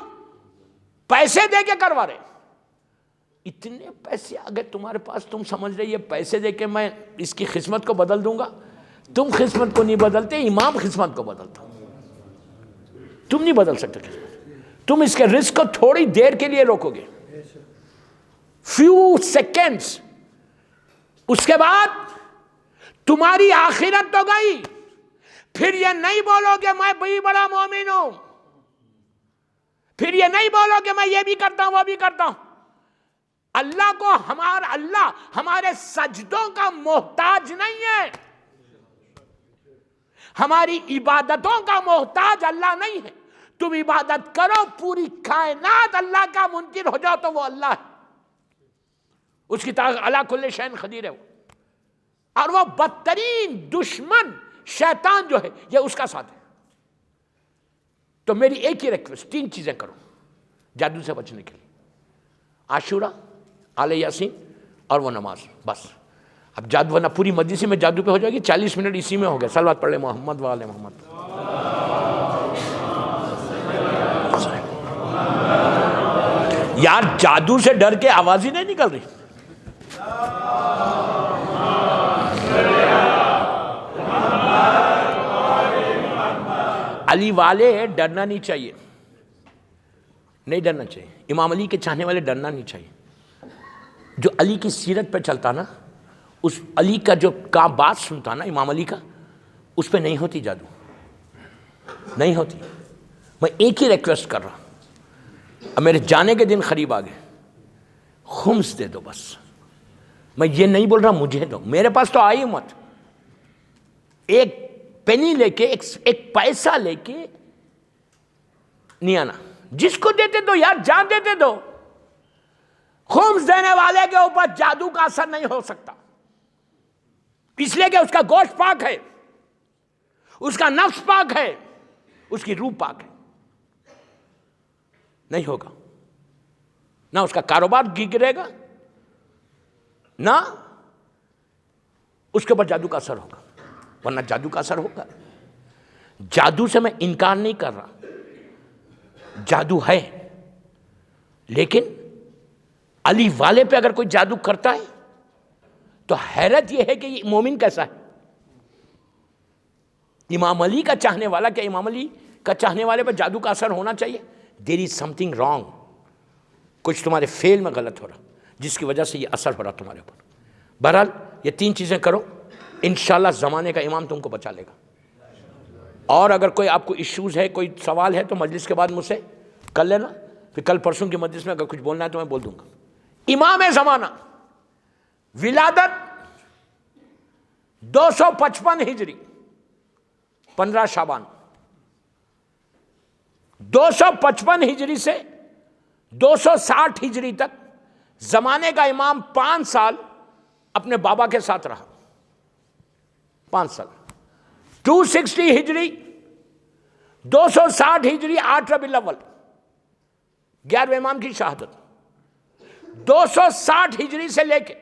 Speaker 1: پیسے دے کے کروا رہے۔ اتنے پیسے اگر تمہارے پاس، تم سمجھ رہے یہ پیسے دے کے میں اس کی قسمت کو بدل دوں گا؟ تم قسمت کو نہیں بدلتے، امام قسمت کو بدلتا۔ تم نہیں بدل سکتے قسمت، تم اس کے رزق کو تھوڑی دیر کے لیے روکو گے، فیو سیکنڈز، اس کے بعد تمہاری آخرت تو گئی. پھر یہ نہیں بولو کہ میں بھی بڑا مومن ہوں، پھر یہ نہیں بولو کہ میں یہ بھی کرتا ہوں وہ بھی کرتا ہوں. اللہ کو اللہ ہمارے سجدوں کا محتاج نہیں ہے، ہماری عبادتوں کا محتاج اللہ نہیں ہے. تم عبادت کرو، پوری کائنات اللہ کا منکر ہو جاؤ تو وہ اللہ ہے، اس کی طاقت علی کل شیء قدیر ہے وہ. اور وہ بدترین دشمن شیطان جو ہے یہ اس کا ساتھ ہے. تو میری ایک ہی ریکویسٹ، 3 چیزیں کرو جادو سے بچنے کے لیے: عاشورہ، آل یاسین اور وہ نماز. بس اب جادو ورنہ پوری مجلس میں جادو پہ ہو جائے گی. 40 منٹ اسی میں ہو گئے. صلوات پڑھ لیں محمد و آل محمد. یار جادو سے ڈر کے آواز ہی نہیں نکل رہی. علی والے ڈرنا نہیں چاہیے، نہیں ڈرنا چاہیے. امام علی کے چاہنے والے ڈرنا نہیں چاہیے. جو علی کی سیرت پہ چلتا نا، اس علی کا جو بات سنتا نا امام علی کا، اس پہ نہیں ہوتی جادو، نہیں ہوتی. میں ایک ہی ریکویسٹ کر رہا ہوں، اب میرے جانے کے دن قریب آ گئے، خمس دے دو بس. میں یہ نہیں بول رہا مجھے دو، میرے پاس تو آئی مت. ایک پینی لے کے، ایک پیسہ لے کے نہیں آنا. جس کو دیتے دو یار، جان دیتے دو. خمس دینے والے کے اوپر جادو کا اثر نہیں ہو سکتا، اس لیے کہ اس کا گوشت پاک ہے، اس کا نفس پاک ہے، اس کی روح پاک ہے. نہیں ہوگا، نہ اس کا کاروبار گرے گا، نہ اس کے اوپر جادو کا اثر ہوگا. ورنہ جادو کا اثر ہوگا. جادو سے میں انکار نہیں کر رہا، جادو ہے، لیکن علی والے پہ اگر کوئی جادو کرتا ہے تو حیرت یہ ہے کہ یہ مومن کیسا ہے. امام علی کا چاہنے والا، کہ امام علی کا چاہنے والے پہ جادو کا اثر ہونا چاہیے. دیر از سم تھنگ رانگ، کچھ تمہارے فعل میں غلط ہو رہا جس کی وجہ سے یہ اثر ہو رہا تمہارے اوپر. بہرحال یہ 3 چیزیں کرو، انشاءاللہ زمانے کا امام تم کو بچا لے گا. اور اگر کوئی آپ کو ایشوز ہے، کوئی سوال ہے تو مجلس کے بعد مجھ سے کر لینا. پھر کل پرسوں کی مجلس میں اگر کچھ بولنا ہے تو میں بول دوں گا. امام زمانہ، ولادت 255 ہجری 15 شعبان. 255 ہجری سے 260 ہجری تک زمانے کا امام 5 سال اپنے بابا کے ساتھ رہا. 5 سال. 260 ہجری 260 ہجری 8 ربیع الاول 11ویں امام کی شہادت. 260 ہجری سے لے کے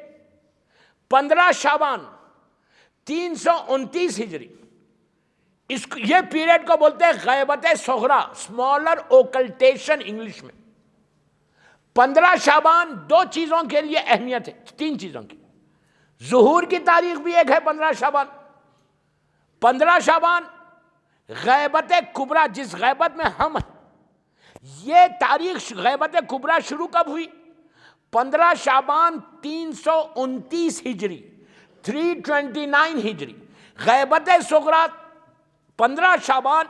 Speaker 1: 15 شعبان 329 ہجری، یہ پیریڈ کو بولتے ہیں غیبت صغریٰ، اسمالر اوکلٹیشن انگلش میں. 15 شعبان 2 چیزوں کے لیے اہمیت ہے، 3 چیزوں کی. ظہور کی تاریخ بھی ایک ہے 15 شعبان. 15 شعبان غیبت کبریٰ، جس غیبت میں ہم ہیں. یہ تاریخ غیبت کبریٰ شروع کب ہوئی؟ 15 شعبان 329 ہجری 329 ہجری. غیبت صغریٰ 15 شعبان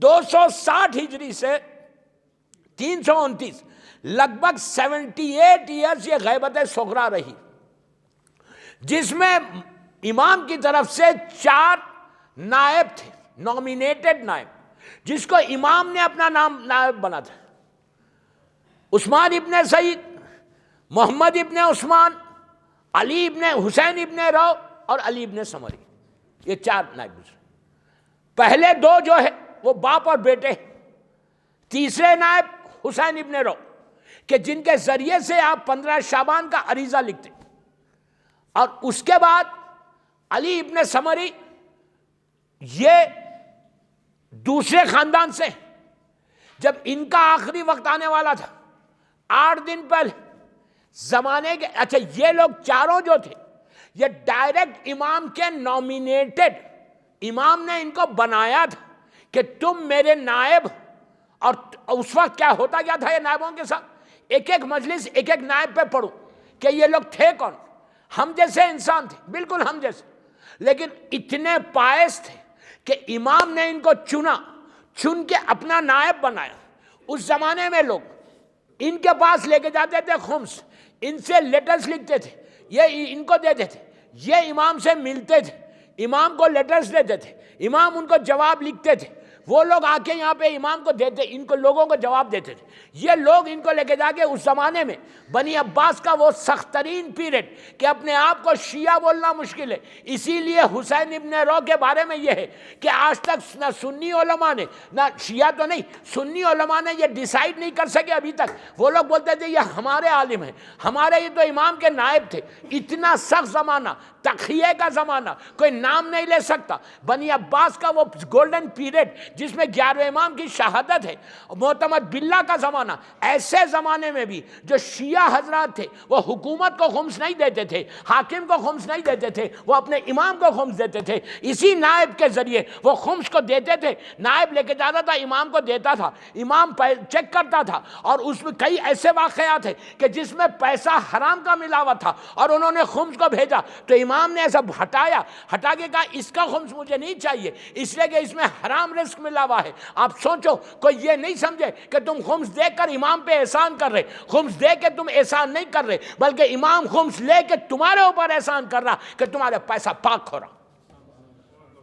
Speaker 1: 260 ہجری سے 329، لگ بھگ 78 ایئرز یہ غیبت صغریٰ رہی، جس میں امام کی طرف سے 4 نائب تھے، نامینیٹڈ نائب، جس کو امام نے اپنا نام نائب بنا تھا. عثمان ابن سعید، محمد ابن عثمان، علی ابن حسین ابن رو اور علی ابن سمری. یہ 4 نائب. پہلے 2 جو ہے وہ باپ اور بیٹے. تیسرے نائب حسین ابن رو، کہ جن کے ذریعے سے آپ 15 شعبان کا عریضہ لکھتے. اور اس کے بعد علی ابن سمری، یہ دوسرے خاندان سے. جب ان کا آخری وقت آنے والا تھا 8 دن پہلے زمانے کے، اچھا یہ لوگ چاروں جو تھے یہ ڈائریکٹ امام کے نامینیٹڈ، امام نے ان کو بنایا تھا کہ تم میرے نائب اور اس وقت کیا ہوتا کیا تھا یہ نائبوں کے ساتھ؟ ایک ایک مجلس ایک ایک نائب پہ پڑھو کہ یہ لوگ تھے کون؟ ہم جیسے انسان تھے، بالکل ہم جیسے، لیکن اتنے پائس تھے کہ امام نے ان کو چن کے اپنا نائب بنایا۔ اس زمانے میں لوگ ان کے پاس لے کے جاتے تھے خمس، ان سے لیٹرز لکھتے تھے، یہ ان کو دیتے تھے، یہ امام سے ملتے تھے، امام کو لیٹرز دیتے تھے، امام ان کو جواب لکھتے تھے، وہ لوگ آ کے یہاں پہ امام کو دیتے، ان کو لوگوں کو جواب دیتے تھے۔ یہ لوگ ان کو لے کے جا کے اس زمانے میں بنی عباس کا وہ سخت ترین پیریڈ کہ اپنے آپ کو شیعہ بولنا مشکل ہے، اسی لیے حسین ابن رو کے بارے میں یہ ہے کہ آج تک نہ سنی علماء نے، نہ شیعہ تو نہیں، سنی علماء نے یہ ڈیسائیڈ نہیں کر سکے ابھی تک۔ وہ لوگ بولتے تھے یہ ہمارے عالم ہیں، ہمارے یہ تو امام کے نائب تھے۔ اتنا سخت زمانہ، تقیہ کا زمانہ، کوئی نام نہیں لے سکتا۔ بنی عباس کا وہ گولڈن پیریڈ جس میں 11ویں امام کی شہادت ہے، معتمد باللہ کا زمانہ، ایسے زمانے میں بھی جو شیعہ حضرات تھے وہ حکومت کو خمس نہیں دیتے تھے، حاکم کو خمس نہیں دیتے تھے، وہ اپنے امام کو خمس دیتے تھے۔ اسی نائب کے ذریعے وہ خمس کو دیتے تھے، نائب لے کے جاتا تھا، امام کو دیتا تھا، امام چیک کرتا تھا، اور اس میں کئی ایسے واقعات ہیں کہ جس میں پیسہ حرام کا ملا ہوا تھا اور انہوں نے خمس کو بھیجا تو امام نے ایسا ہٹا کے کہا اس کا خمس مجھے نہیں چاہیے، اس لیے کہ اس میں حرام رزق ملا ہوا ہے۔ آپ سوچو، کوئی یہ نہیں سمجھے کہ تم خمس دے کر امام پہ احسان کر رہے، خمس دے کے تم احسان نہیں کر رہے، بلکہ امام خمس لے کے تمہارے اوپر احسان کر رہا کہ تمہارے پیسہ پاک ہو رہا۔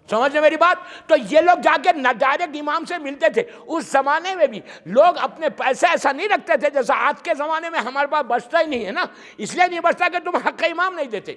Speaker 1: سمجھ رہے میری بات؟ تو یہ لوگ جا کے ڈائریکٹ امام سے ملتے تھے۔ اس زمانے میں بھی لوگ اپنے پیسے ایسا نہیں رکھتے تھے جیسا آج کے زمانے میں ہمارے پاس بچتا ہی نہیں ہے نا، اس لیے نہیں بچتا کہ تم حق امام نہیں دیتے۔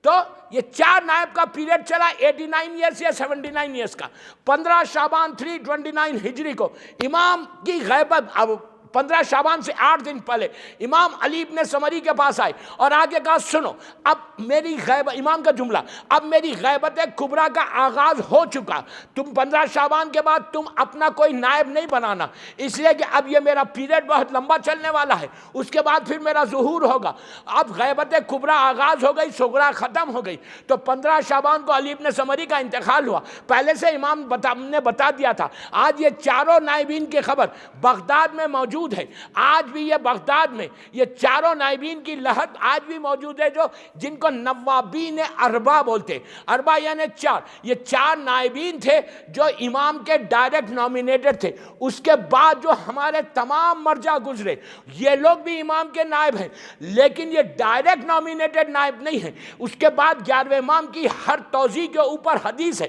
Speaker 1: تو یہ 4 نائب کا پیریڈ چلا 89 ایئرس یا 79 ایئرس کا۔ 15 شعبان 329 ہجری کو امام کی غیبت، اب 15 شعبان سے 8 دن پہلے امام علی ابن سمری کے پاس آئے اور آگے کہا سنو، اب میری غیبت، امام کا جملہ، اب میری غیبت کبریٰ کا آغاز ہو چکا، تم 15 شعبان کے بعد تم اپنا کوئی نائب نہیں بنانا، اس لیے کہ اب یہ میرا پیریڈ بہت لمبا چلنے والا ہے، اس کے بعد پھر میرا ظہور ہوگا۔ اب غیبت کبریٰ آغاز ہو گئی، صغریٰ ختم ہو گئی۔ تو 15 شعبان کو علی ابن سمری کا انتقال ہوا۔ پہلے سے امام نے بتا دیا تھا، آج یہ چاروں نائبین کی خبر بغداد میں موجود ہے، آج بھی یہ بغداد میں یہ چاروں نائبین کی لہت آج بھی موجود ہے، جو جن کو نوابین اربع بولتے، اربع یعنی 4، یہ 4 نائبین تھے جو امام کے ڈائریکٹ نامینیٹڈ تھے۔ اس کے بعد جو ہمارے تمام مرجع گزرے یہ لوگ بھی امام کے نائب ہیں، لیکن یہ ڈائریکٹ نامینیٹڈ نائب نہیں ہیں۔ اس کے بعد 11ویں امام کی ہر توضیح کے اوپر حدیث ہے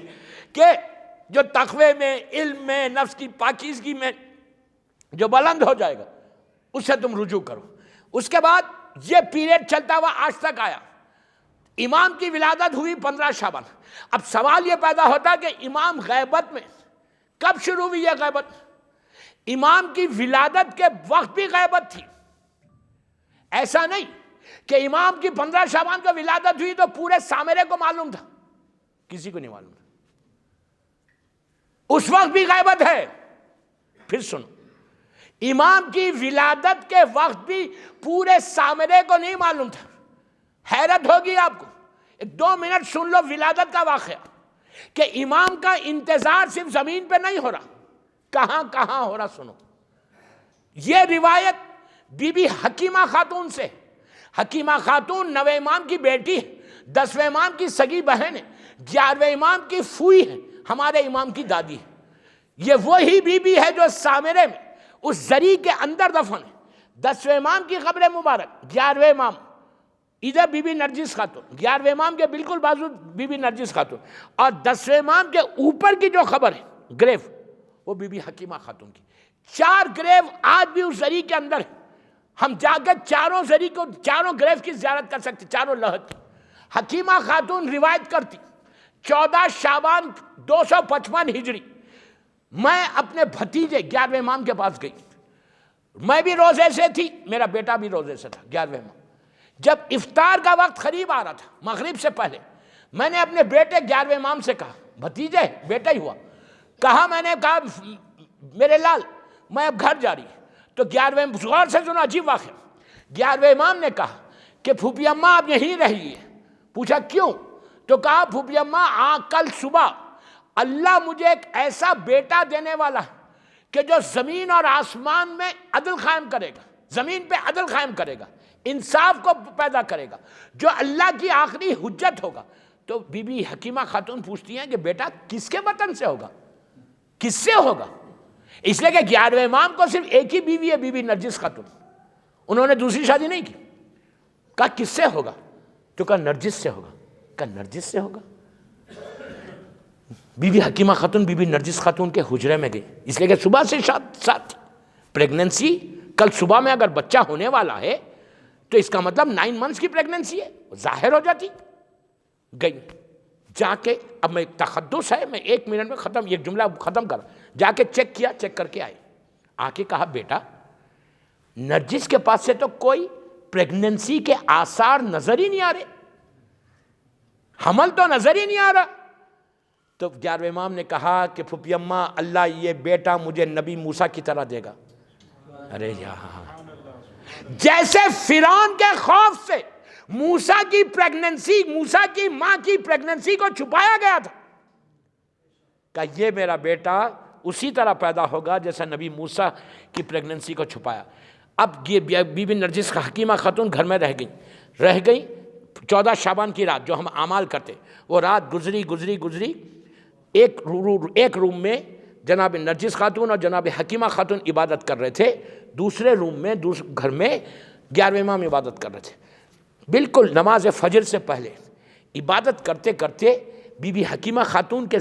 Speaker 1: کہ جو تقوی میں، علم میں، نفس کی پاکیزگی میں جو بلند ہو جائے گا اس سے تم رجوع کرو۔ اس کے بعد یہ پیریڈ چلتا ہوا آج تک آیا۔ امام کی ولادت ہوئی 15 شعبان۔ اب سوال یہ پیدا ہوتا کہ امام غیبت میں کب شروع ہوئی یہ غیبت؟ امام کی ولادت کے وقت بھی غیبت تھی، ایسا نہیں کہ امام کی 15 شعبان کو ولادت ہوئی تو پورے سامرے کو معلوم تھا، کسی کو نہیں معلوم تھا، اس وقت بھی غیبت ہے۔ پھر سنو، امام کی ولادت کے وقت بھی پورے سامرے کو نہیں معلوم تھا۔ حیرت ہوگی آپ کو، 2 منٹ سن لو ولادت کا واقعہ کہ امام کا انتظار صرف زمین پہ نہیں ہو رہا، کہاں کہاں ہو رہا سنو۔ یہ روایت بی بی حکیمہ خاتون سے، حکیمہ خاتون 9ویں امام کی بیٹی ہے، 10ویں امام کی سگی بہن ہے، 11ویں امام کی پھوئی ہے، ہمارے امام کی دادی ہے۔ یہ وہی بی بی ہے جو سامرے میں اس زری کے اندر دفن ہے۔ 10ویں امام کی قبر مبارک، 11ویں امام ادھر بی بی نرجس خاتون، 11ویں امام کے بالکل بازو بی بی نرجس خاتون، اور 10ویں امام کے اوپر کی جو خبر ہے گریو وہ بی بی حکیمہ خاتون کی۔ 4 گریو آج بھی اس زری کے اندر ہے، ہم جا کے چاروں زری کو، چاروں گریو کی زیارت کر سکتے، چاروں لحد کی۔ حکیمہ خاتون روایت کرتی 14 شعبان 255 ہجری میں اپنے بھتیجے 11ویں امام کے پاس گئی، میں بھی روزے سے تھی، میرا بیٹا بھی روزے سے تھا 11ویں امام۔ جب افطار کا وقت قریب آ رہا تھا مغرب سے پہلے، میں نے اپنے بیٹے 11ویں امام سے کہا، بھتیجے بیٹا ہی ہوا، میں نے کہا میرے لال میں اب گھر جا رہی، تو 11ویں، غور سے سنو عجیب واقعہ، 11ویں امام نے کہا کہ پھوپھی اماں آپ یہیں رہیے۔ پوچھا کیوں؟ تو کہا پھوپھی اماں کل صبح اللہ مجھے ایک ایسا بیٹا دینے والا ہے کہ جو زمین اور آسمان میں عدل قائم کرے گا، زمین پہ عدل قائم کرے گا، انصاف کو پیدا کرے گا، جو اللہ کی آخری حجت ہوگا. تو بی بی حکیمہ خاتون پوچھتی ہیں کہ بیٹا کس کے وطن سے ہوگا، کس سے ہوگا؟ اس لیے کہ 11ویں امام کو صرف ایک ہی بیوی ہے، بی بی نرجس خاتون، انہوں نے دوسری شادی نہیں کی. کہا کس سے ہوگا؟ تو کہا نرجس سے ہوگا. کہا نرجس سے ہوگا؟ بی بی حکیمہ خاتون بی بی نرجس خاتون کے حجرے میں گئی، اس لیے کہ صبح سے ساتھ پریگننسی، کل صبح میں اگر بچہ ہونے والا ہے تو اس کا مطلب 9 منتھس کی پریگننسی ہے، ظاہر ہو جاتی. گئی جا کے، اب میں تحدث ہے، میں 1 منٹ میں ایک جملہ ختم کر، جا کے چیک کیا، چیک کر کے آئے، آ کے کہا بیٹا نرجس کے پاس سے تو کوئی پریگننسی کے آثار نظر ہی نہیں آ رہے، حمل تو نظر ہی نہیں آ رہا. تو 11ویں امام نے کہا کہ پھوپھی اماں اللہ یہ بیٹا مجھے نبی موسیٰ کی طرح دے گا. ارے یہاں جیسے فرعون کے خوف سے موسیٰ کی پریگننسی، موسیٰ کی ماں کی پریگننسی کو چھپایا گیا تھا، کہ یہ میرا بیٹا اسی طرح پیدا ہوگا جیسا نبی موسیٰ کی پریگننسی کو چھپایا. اب یہ بی بی نرجس حکیمہ خاتون گھر میں رہ گئی 14 شعبان کی رات جو ہم اعمال کرتے، وہ رات گزری. ایک روم میں جناب نرجس خاتون اور جناب حکیمہ خاتون عبادت کر رہے تھے، دوسرے روم میں گھر میں 11ویں امام عبادت کر رہے تھے. بالکل نماز فجر سے پہلے عبادت کرتے کرتے بی بی حکیمہ خاتون کے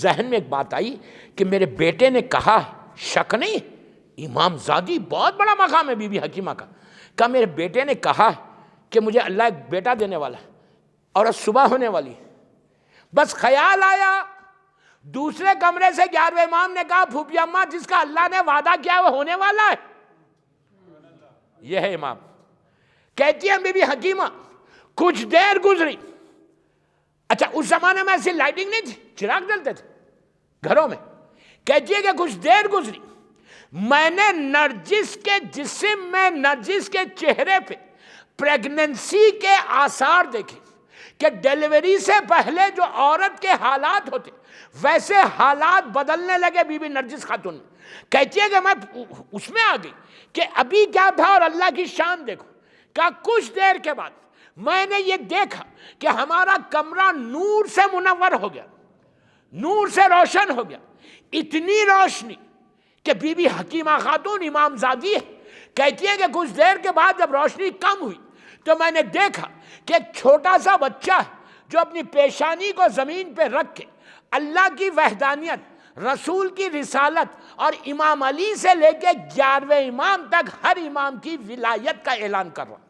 Speaker 1: ذہن میں ایک بات آئی کہ میرے بیٹے نے کہا، شک نہیں، امام زادی بہت بڑا مقام ہے بی بی حکیمہ کا، کہا میرے بیٹے نے کہا کہ مجھے اللہ ایک بیٹا دینے والا ہے اور صبح ہونے والی ہے. بس خیال آیا، دوسرے کمرے سے 11ویں امام نے کہا پھوپھی اماں جس کا اللہ نے وعدہ کیا وہ ہونے والا ہے. یہ ہے امام. کہتی ہے بی بی حکیمہ کچھ دیر گزری، اچھا اس زمانے میں ایسی لائٹنگ نہیں تھی، چراغ جلتے تھے گھروں میں. کہتی ہے کہ کچھ دیر گزری، میں نے نرجس کے جسم میں، نرجس کے چہرے پہ پریگننسی کے آثار دیکھے کہ ڈیلیوری سے پہلے جو عورت کے حالات ہوتے ویسے حالات بدلنے لگے بی بی نرجس خاتون. کہتی ہے کہ میں اس میں آ گئی کہ ابھی کیا تھا اور اللہ کی شان دیکھو. کہا کچھ دیر کے بعد میں نے یہ دیکھا کہ ہمارا کمرہ نور سے منور ہو گیا، نور سے روشن ہو گیا، اتنی روشنی کہ بی بی حکیمہ خاتون امام زادی ہے. کہتی ہے کہ کچھ دیر کے بعد جب روشنی کم ہوئی تو میں نے دیکھا کہ ایک چھوٹا سا بچہ ہے جو اپنی پیشانی کو زمین پہ رکھ کے اللہ کی وحدانیت، رسول کی رسالت اور امام علی سے لے کے 11ویں امام تک ہر امام کی ولایت کا اعلان کر رہا.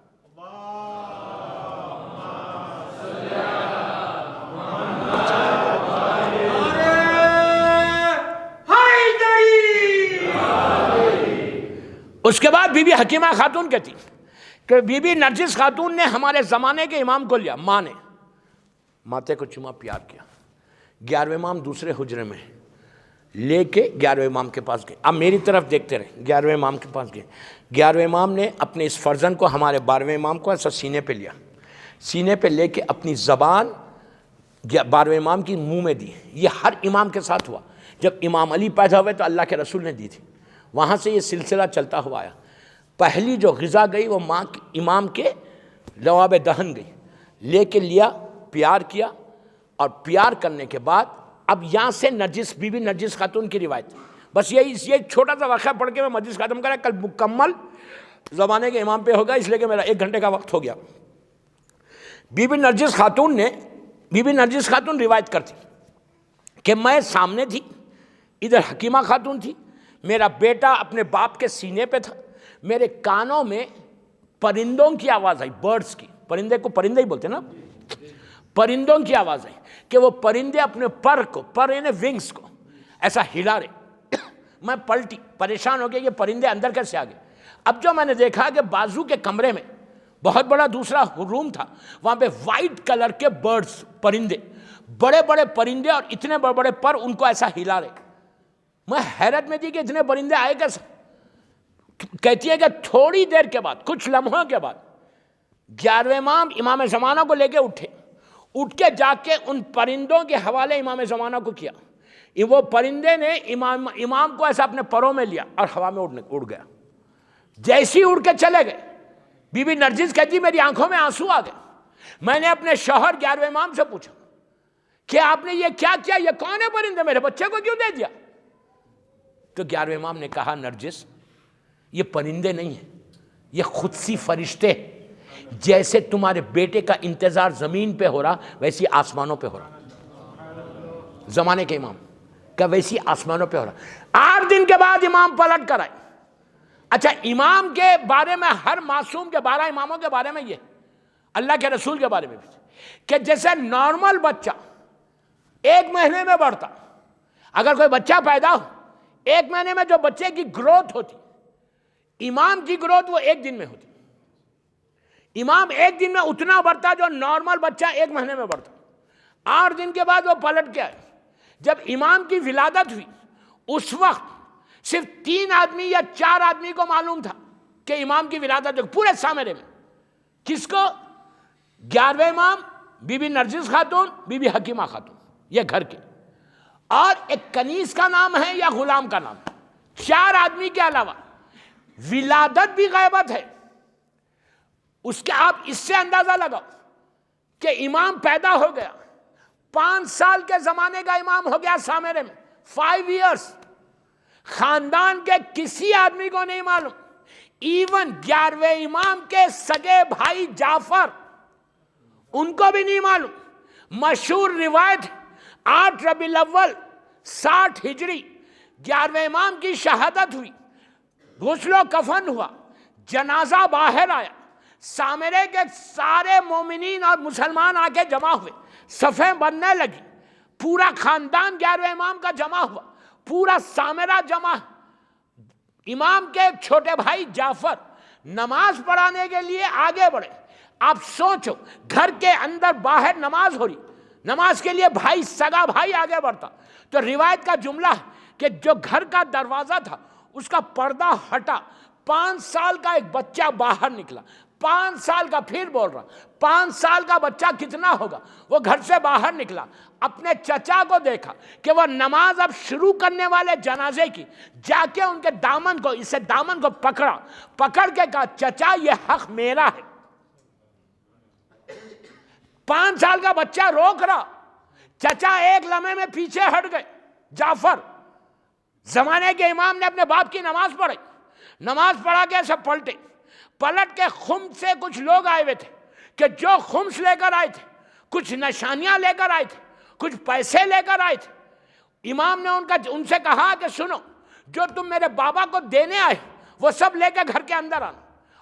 Speaker 1: اس کے بعد بی بی حکیمہ خاتون کہتی کہ بی بی نرجس خاتون نے ہمارے زمانے کے امام کو لیا، ماں نے ماتھے کو چوما، پیار کیا. 11ویں امام دوسرے حجرے میں لے کے 11ویں امام کے پاس گئے. اب میری طرف دیکھتے رہے، 11ویں امام کے پاس گئے. 11ویں امام نے اپنے اس فرزند کو ہمارے 12ویں امام کو ایسا سینے پہ لیا، سینے پہ لے کے اپنی زبان 12ویں امام کی منہ میں دی. یہ ہر امام کے ساتھ ہوا. جب امام علی پیدا ہوئے تو اللہ کے رسول نے دی تھی، وہاں سے یہ سلسلہ چلتا ہوا آیا. پہلی جو غذا گئی وہ ماں امام کے لواب دہن گئی، لے کے لیا، پیار کیا، اور پیار کرنے کے بعد اب یہاں سے نرجس بی بی نرجس خاتون کی روایت. بس یہ چھوٹا سا واقعہ پڑھ کے میں مجلس ختم کرا، کل مکمل زمانے کے امام پہ ہوگا، اس لیے کہ میرا 1 گھنٹے کا وقت ہو گیا. بی بی نرجس خاتون روایت کرتی کہ میں سامنے تھی، ادھر حکیمہ خاتون تھی، میرا بیٹا اپنے باپ کے سینے پہ تھا، میرے کانوں میں پرندوں کی آواز آئی، برڈز کی، پرندے کو پرندے ہی بولتے نا، پرندوں کی آواز آئی کہ وہ پرندے اپنے پر یعنی ونگز کو ایسا ہلا رہے. میں پلٹی، پریشان ہو گیا یہ پرندے اندر کیسے آ گئے. اب جو میں نے دیکھا کہ بازو کے کمرے میں بہت بڑا دوسرا روم تھا، وہاں پہ وائٹ کلر کے برڈز، پرندے، بڑے بڑے پرندے اور اتنے بڑے بڑے پر ان کو ایسا ہلا رہے. میں حیرت میں تھی کہ اتنے پرندے آئے کیسے. کہتی ہے کہ تھوڑی دیر کے بعد، کچھ لمحوں کے بعد 11ویں امام زمانہ کو لے کے اٹھ کے جا کے ان پرندوں کے حوالے امام زمانہ کو کیا. وہ پرندے نے امام کو ایسا اپنے پروں میں لیا اور ہوا میں اڑ گیا. جیسی اڑ کے چلے گئے, بی بی نرجس کہتی میری آنکھوں میں آنسو آ گئے. میں نے اپنے شوہر 11ویں امام سے پوچھا کہ آپ نے یہ کیا کیا, یہ کون ہے پرندے, میرے بچے کو کیوں دے دیا؟ تو 11ویں امام نے کہا نرجس یہ پرندے نہیں ہیں, یہ قدسی فرشتے, جیسے تمہارے بیٹے کا انتظار زمین پہ ہو رہا ویسی آسمانوں پہ ہو رہا. زمانے کے امام کہ ویسی آسمانوں پہ ہو رہا. 8 دن کے بعد امام پلٹ کر آئے. اچھا, امام کے بارے میں, ہر معصوم کے 12 اماموں کے بارے میں یہ, اللہ کے رسول کے بارے میں بھی, کہ جیسے نارمل بچہ 1 مہینے میں بڑھتا, اگر کوئی بچہ پیدا ہو 1 مہینے میں جو بچے کی گروتھ ہوتی, امام کی گروتھ وہ 1 دن میں ہوتی. امام 1 دن میں اتنا بڑھتا جو نارمل بچہ 1 مہینے میں بڑھتا. 8 دن کے بعد وہ پلٹ کے آئے. جب امام کی ولادت ہوئی اس وقت صرف 3 آدمی یا 4 آدمی کو معلوم تھا کہ امام کی ولادت ہوئی پورے سامرے میں. کس کو؟ 11ویں امام, بی بی نرجس خاتون, بی بی حکیمہ خاتون, یہ گھر کے, اور ایک کنیز کا نام ہے یا غلام کا نام ہے. 4 آدمی کے علاوہ ولادت بھی غیبت ہے. اس کے آپ اس سے اندازہ لگاؤ کہ امام پیدا ہو گیا, 5 سال کے زمانے کا امام ہو گیا سامرے میں, 5 ایئرس. خاندان کے کسی آدمی کو نہیں معلوم, ایون 11ویں امام کے سگے بھائی جعفر ان کو بھی نہیں معلوم. مشہور روایت 8 ربیع الاول 60 ہجری 11ویں امام کی شہادت ہوئی, غسل و کفن ہوا, جنازہ باہر آیا, سامرے کے سارے مومنین اور مسلمان آ کے جمع ہوئے, صفیں بننے لگی, پورا خاندان 11ویں امام کا جمع ہوا, پورا سامرہ جمع. امام کے ایک چھوٹے بھائی جعفر نماز پڑھانے کے لیے آگے بڑھے. آپ سوچو, گھر کے اندر باہر نماز ہو رہی, نماز کے لیے بھائی, سگا بھائی آگے بڑھتا. تو روایت کا جملہ ہے کہ جو گھر کا دروازہ تھا اس کا پردہ ہٹا, 5 سال کا ایک بچہ باہر نکلا. 5 سال کا, پھر بول رہا, 5 سال کا بچہ کتنا ہوگا, وہ گھر سے باہر نکلا, اپنے چچا کو دیکھا کہ وہ نماز اب شروع کرنے والے جنازے کی, جا کے ان کے دامن کو, اسے دامن کو پکڑ کے کہا چچا یہ حق میرا ہے. 5 سال کا بچہ روک رہا, چچا ایک لمحے میں پیچھے ہٹ گئے. جعفر زمانے کے امام نے اپنے باپ کی نماز پڑھی, نماز پڑھا کے ایسے پلٹ کے خمس سے کچھ لوگ آئے ہوئے تھے کہ جو خمس لے کر آئے تھے, کچھ نشانیاں لے کر آئے تھے, کچھ پیسے لے کر آئے تھے. امام نے ان سے کہا کہ سنو, جو تم میرے بابا کو دینے آئے وہ سب لے کے گھر کے اندر آنا.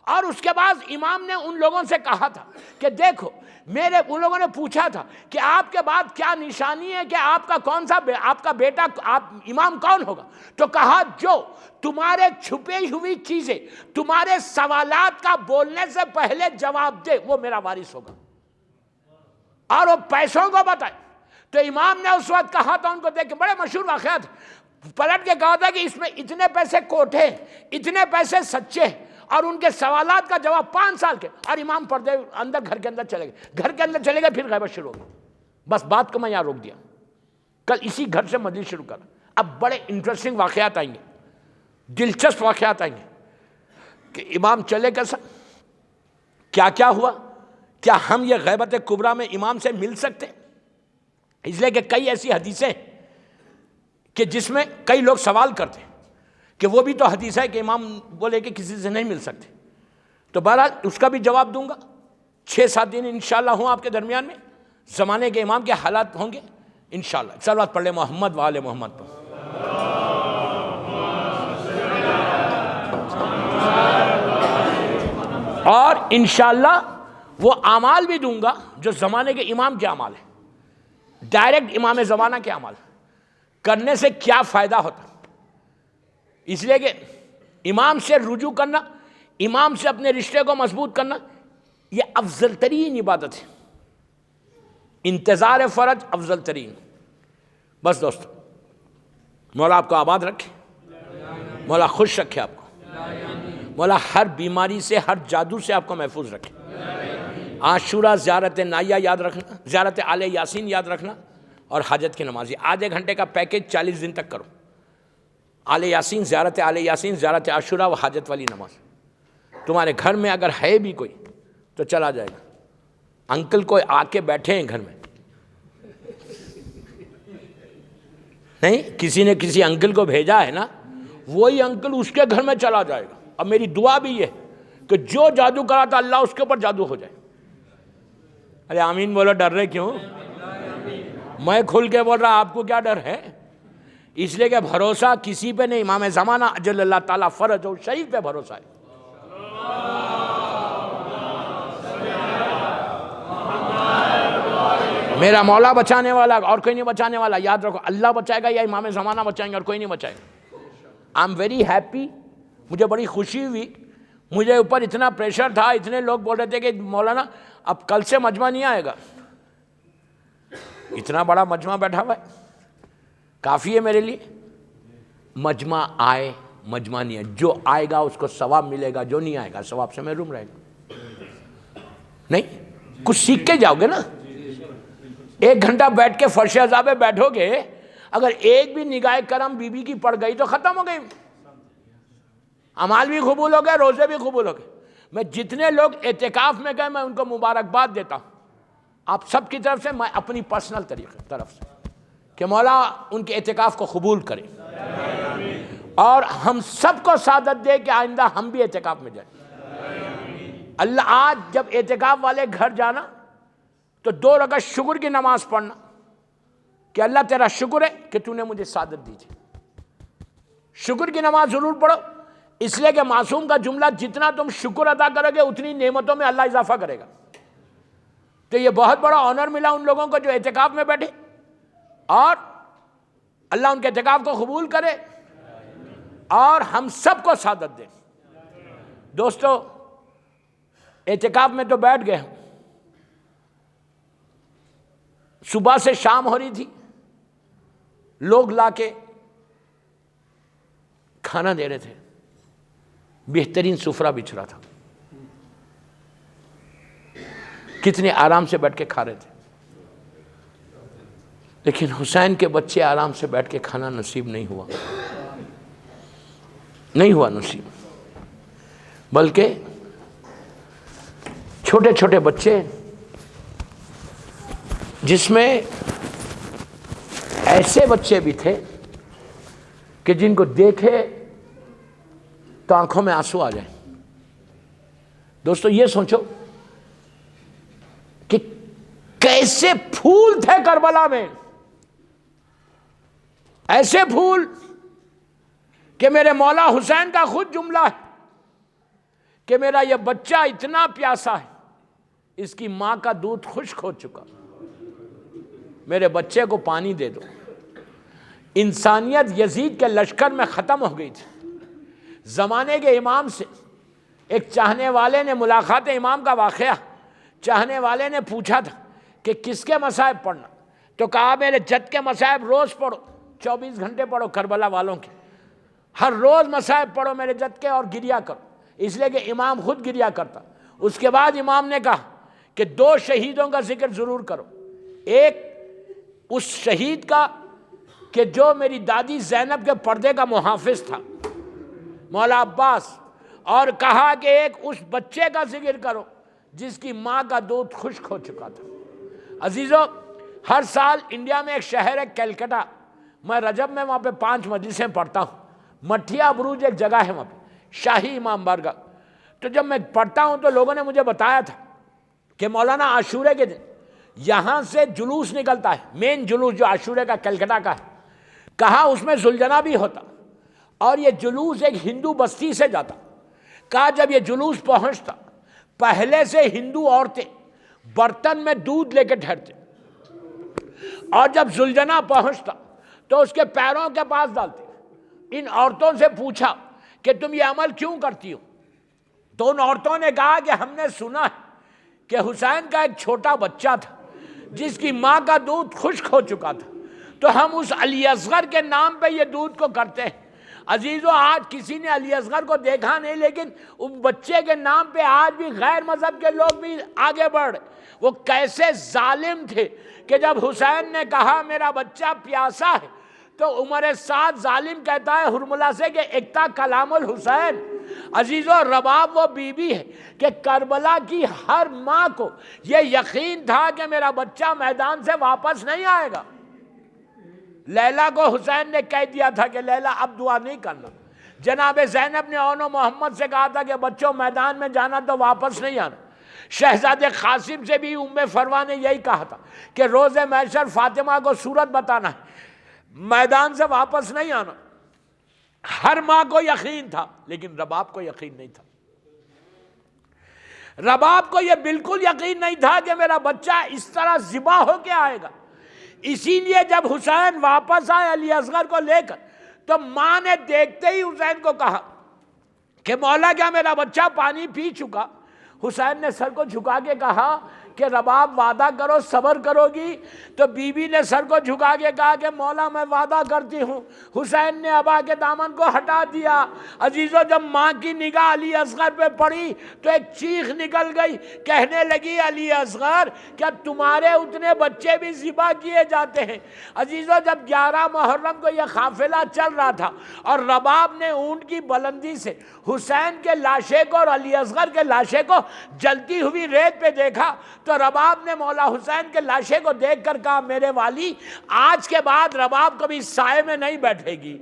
Speaker 1: اور اس کے بعد امام نے ان لوگوں سے کہا تھا کہ دیکھو, ان لوگوں نے پوچھا تھا کہ آپ کے بعد کیا نشانی ہے, کہ آپ کا کون سا, آپ کا بیٹا امام کون ہوگا. تو کہا جو تمہارے چھپے ہوئی چیزیں, تمہارے سوالات کا بولنے سے پہلے جواب دے, وہ میرا وارث ہوگا. اور وہ پیسوں کو بتائے. تو امام نے اس وقت کہا تھا ان کو, دیکھ کے بڑے مشہور واقعات, پلٹ کے کہا تھا کہ اس میں اتنے پیسے کوٹھے, اتنے پیسے سچے, اور ان کے سوالات کا جواب 5 سال کے. اور امام پردے اندر, گھر کے اندر چلے گئے, گھر کے اندر چلے گئے, پھر غیبت شروع ہو گئی. بس بات کو میں یہاں روک دیا, کل اسی گھر سے مجلس شروع کرا. اب بڑے انٹرسٹنگ واقعات آئیں گے, دلچسپ واقعات آئیں گے کہ امام چلے کیسا, کیا کیا ہوا. کیا ہم یہ غیبت کبریٰ میں امام سے مل سکتے؟ اس لیے کہ کئی ایسی حدیثیں کہ جس میں کئی لوگ سوال کرتے کہ وہ بھی تو حدیث ہے کہ امام بولے کہ کسی سے نہیں مل سکتے. تو بہرحال اس کا بھی جواب دوں گا. 6-7 دن انشاءاللہ ہوں آپ کے درمیان میں, زمانے کے امام کے حالات ہوں گے انشاءاللہ. صلوات پڑھ لیں محمد و آل محمد پر. اور انشاءاللہ وہ اعمال بھی دوں گا جو زمانے کے امام کے اعمال ہیں, ڈائریکٹ امام زمانہ کے اعمال کرنے سے کیا فائدہ ہوتا. اس لیے کہ امام سے رجوع کرنا, امام سے اپنے رشتے کو مضبوط کرنا, یہ افضل ترین عبادت ہے. انتظار فرج افضل ترین. بس دوستو, مولا آپ کو آباد رکھے, مولا خوش رکھے آپ کو, مولا ہر بیماری سے, ہر جادو سے آپ کو محفوظ رکھے. عاشورہ زیارت نائیہ یاد رکھنا, زیارت آل یاسین یاد رکھنا, اور حاجت کی نماز آدھے گھنٹے کا پیکیج 40 دن تک کرو. آل یاسین، زیارت آل یاسین، زیارت عاشورہ و حاجت والی نماز. تمہارے گھر میں اگر ہے بھی کوئی تو چلا جائے گا. انکل کوئی آ کے بیٹھے ہیں گھر میں، نہیں کسی نے کسی انکل کو بھیجا ہے نا، وہی انکل اس کے گھر میں چلا جائے گا. اب میری دعا بھی یہ کہ جو جادو کرا تھا اللہ اس کے اوپر جادو ہو جائے. ارے آمین بولو، ڈر رہے کیوں؟ میں کھل کے بول رہا، آپ کو کیا ڈر ہے؟ اس لیے کہ بھروسہ کسی پہ نہیں، امام زمانہ اجل اللہ تعالیٰ فرج اور شریف پہ بھروسہ ہے. میرا مولا بچانے والا اور کوئی نہیں بچانے والا. یاد رکھو، اللہ بچائے گا یا امام زمانہ بچائیں گے اور کوئی نہیں بچائے گا. آئی ایم ویری ہیپی، مجھے بڑی خوشی ہوئی. مجھے اوپر اتنا پریشر تھا، اتنے لوگ بول رہے تھے کہ مولانا اب کل سے مجمع نہیں آئے گا. اتنا بڑا مجمع بیٹھا ہوا ہے، کافی ہے میرے لیے. مجمع آئے مجمع نہیں ہے، جو آئے گا اس کو ثواب ملے گا، جو نہیں آئے گا ثواب سے محروم رہے گا. نہیں کچھ سیکھ کے جاؤ گے نا. 1 گھنٹہ بیٹھ کے فرش عذاب پہ بیٹھو گے، اگر ایک بھی نگاہ کرم بی بی کی پڑ گئی تو ختم ہو گئی. اعمال بھی قبول ہو گئے، روزے بھی قبول ہو گئے. میں جتنے لوگ اعتکاف میں گئے میں ان کو مبارکباد دیتا ہوں، آپ سب کی طرف سے، میں اپنی پرسنل طرف سے، کہ مولا ان کے اعتکاف کو قبول کرے اور ہم سب کو سعادت دے کہ آئندہ ہم بھی اعتکاف میں جائیں. اللہ آج جب اعتکاف والے گھر جانا تو 2 رکعت شکر کی نماز پڑھنا کہ اللہ تیرا شکر ہے کہ تو نے مجھے سعادت دی تھی. شکر کی نماز ضرور پڑھو، اس لیے کہ معصوم کا جملہ جتنا تم شکر ادا کرو گے اتنی نعمتوں میں اللہ اضافہ کرے گا. تو یہ بہت بڑا آنر ملا ان لوگوں کو جو اعتکاف میں بیٹھے، اور اللہ ان کے اعتکاف کو قبول کرے اور ہم سب کو سعادت دے. دوستو اعتکاف میں تو بیٹھ گئے، صبح سے شام ہو رہی تھی، لوگ لا کے کھانا دے رہے تھے، بہترین سفرہ بچھ رہا تھا، کتنے آرام سے بیٹھ کے کھا رہے تھے. لیکن حسین کے بچے آرام سے بیٹھ کے کھانا نصیب نہیں ہوا نصیب، بلکہ چھوٹے چھوٹے بچے، جس میں ایسے بچے بھی تھے کہ جن کو دیکھے تو آنکھوں میں آنسو آ جائیں. دوستو یہ سوچو کہ کیسے پھول تھے کربلا میں، ایسے پھول کہ میرے مولا حسین کا خود جملہ ہے کہ میرا یہ بچہ اتنا پیاسا ہے، اس کی ماں کا دودھ خشک ہو چکا، میرے بچے کو پانی دے دو. انسانیت یزید کے لشکر میں ختم ہو گئی تھی. زمانے کے امام سے ایک چاہنے والے نے، ملاقات امام کا واقعہ، چاہنے والے نے پوچھا تھا کہ کس کے مصائب پڑھنا، تو کہا میرے جد کے مصائب روز پڑھو، 24 گھنٹے پڑھو کربلا والوں کے، ہر روز مصائب پڑھو میرے جد کے اور گریا کرو. اس لیے کہ امام خود گریا کرتا. اس کے بعد امام نے کہا کہ 2 شہیدوں کا ذکر ضرور کرو. ایک اس شہید کا کہ جو میری دادی زینب کے پردے کا محافظ تھا، مولا عباس، اور کہا کہ ایک اس بچے کا ذکر کرو جس کی ماں کا دودھ خشک ہو چکا تھا. عزیزو، ہر سال انڈیا میں ایک شہر ہے کیلکٹا، میں رجب میں وہاں پہ 5 مجلسیں پڑھتا ہوں. مٹھیا بروج ایک جگہ ہے وہاں پہ، شاہی امام بارگاہ. تو جب میں پڑھتا ہوں تو لوگوں نے مجھے بتایا تھا کہ مولانا عاشورے کے دن یہاں سے جلوس نکلتا ہے، مین جلوس جو عاشورے کا کلکتہ کا ہے، کہا اس میں ذوالجناح بھی ہوتا، اور یہ جلوس ایک ہندو بستی سے جاتا. کہا جب یہ جلوس پہنچتا، پہلے سے ہندو عورتیں برتن میں دودھ لے کے ٹھہرتے، اور جب ذوالجناح پہنچتا تو اس کے پیروں کے پاس ڈالتے. ان عورتوں سے پوچھا کہ تم یہ عمل کیوں کرتی ہو؟ تو ان عورتوں نے کہا کہ ہم نے سنا ہے کہ حسین کا ایک چھوٹا بچہ تھا جس کی ماں کا دودھ خشک ہو چکا تھا، تو ہم اس علی اصغر کے نام پہ یہ دودھ کو کرتے ہیں، عزیزو آج کسی نے علی اصغر کو دیکھا نہیں، لیکن اس بچے کے نام پہ آج بھی غیر مذہب کے لوگ بھی آگے بڑھ۔ وہ کیسے ظالم تھے کہ جب حسین نے کہا میرا بچہ پیاسا ہے تو عمر سعد ظالم کہتا ہے حرملہ سے کہ اکتا کلام الحسین۔ عزیزو رباب وہ بی بی ہے کہ کربلا کی ہر ماں کو یہ یقین تھا کہ میرا بچہ میدان سے واپس نہیں آئے گا۔ لیلا کو حسین نے کہہ دیا تھا کہ لیلا اب دعا نہیں کرنا۔ جناب زینب نے اون و محمد سے کہا تھا کہ بچوں میدان میں جانا تو واپس نہیں آنا۔ شہزادے قاسم سے بھی ام فروا نے یہی کہا تھا کہ روز محشر فاطمہ کو صورت بتانا ہے، میدان سے واپس نہیں آنا۔ ہر ماں کو یقین تھا، لیکن رباب کو یقین نہیں تھا۔ رباب کو یہ بالکل یقین نہیں تھا کہ میرا بچہ اس طرح ذبح ہو کے آئے گا۔ اسی لیے جب حسین واپس آئے علی اصغر کو لے کر تو ماں نے دیکھتے ہی حسین کو کہا کہ مولا کیا میرا بچہ پانی پی چکا؟ حسین نے سر کو جھکا کے کہا کہ رباب وعدہ کرو صبر کرو گی؟ تو بی بی نے سر کو جھکا کے کہا کہ مولا میں وعدہ کرتی ہوں۔ حسین نے ابا کے دامن کو ہٹا دیا۔ عزیزو جب ماں کی نگاہ علی اصغر پہ پڑی تو ایک چیخ نکل گئی، کہنے لگی علی اصغر کیا تمہارے اتنے بچے بھی ذبح کیے جاتے ہیں؟ عزیزو جب 11 محرم کو یہ قافلہ چل رہا تھا اور رباب نے اونٹ کی بلندی سے حسین کے لاشے کو اور علی اصغر کے لاشے کو جلتی ہوئی ریت پہ دیکھا تو رباب نے مولا حسین کے لاشے کو دیکھ کر کہا میرے والی آج کے بعد رباب کبھی سائے میں نہیں بیٹھے گی۔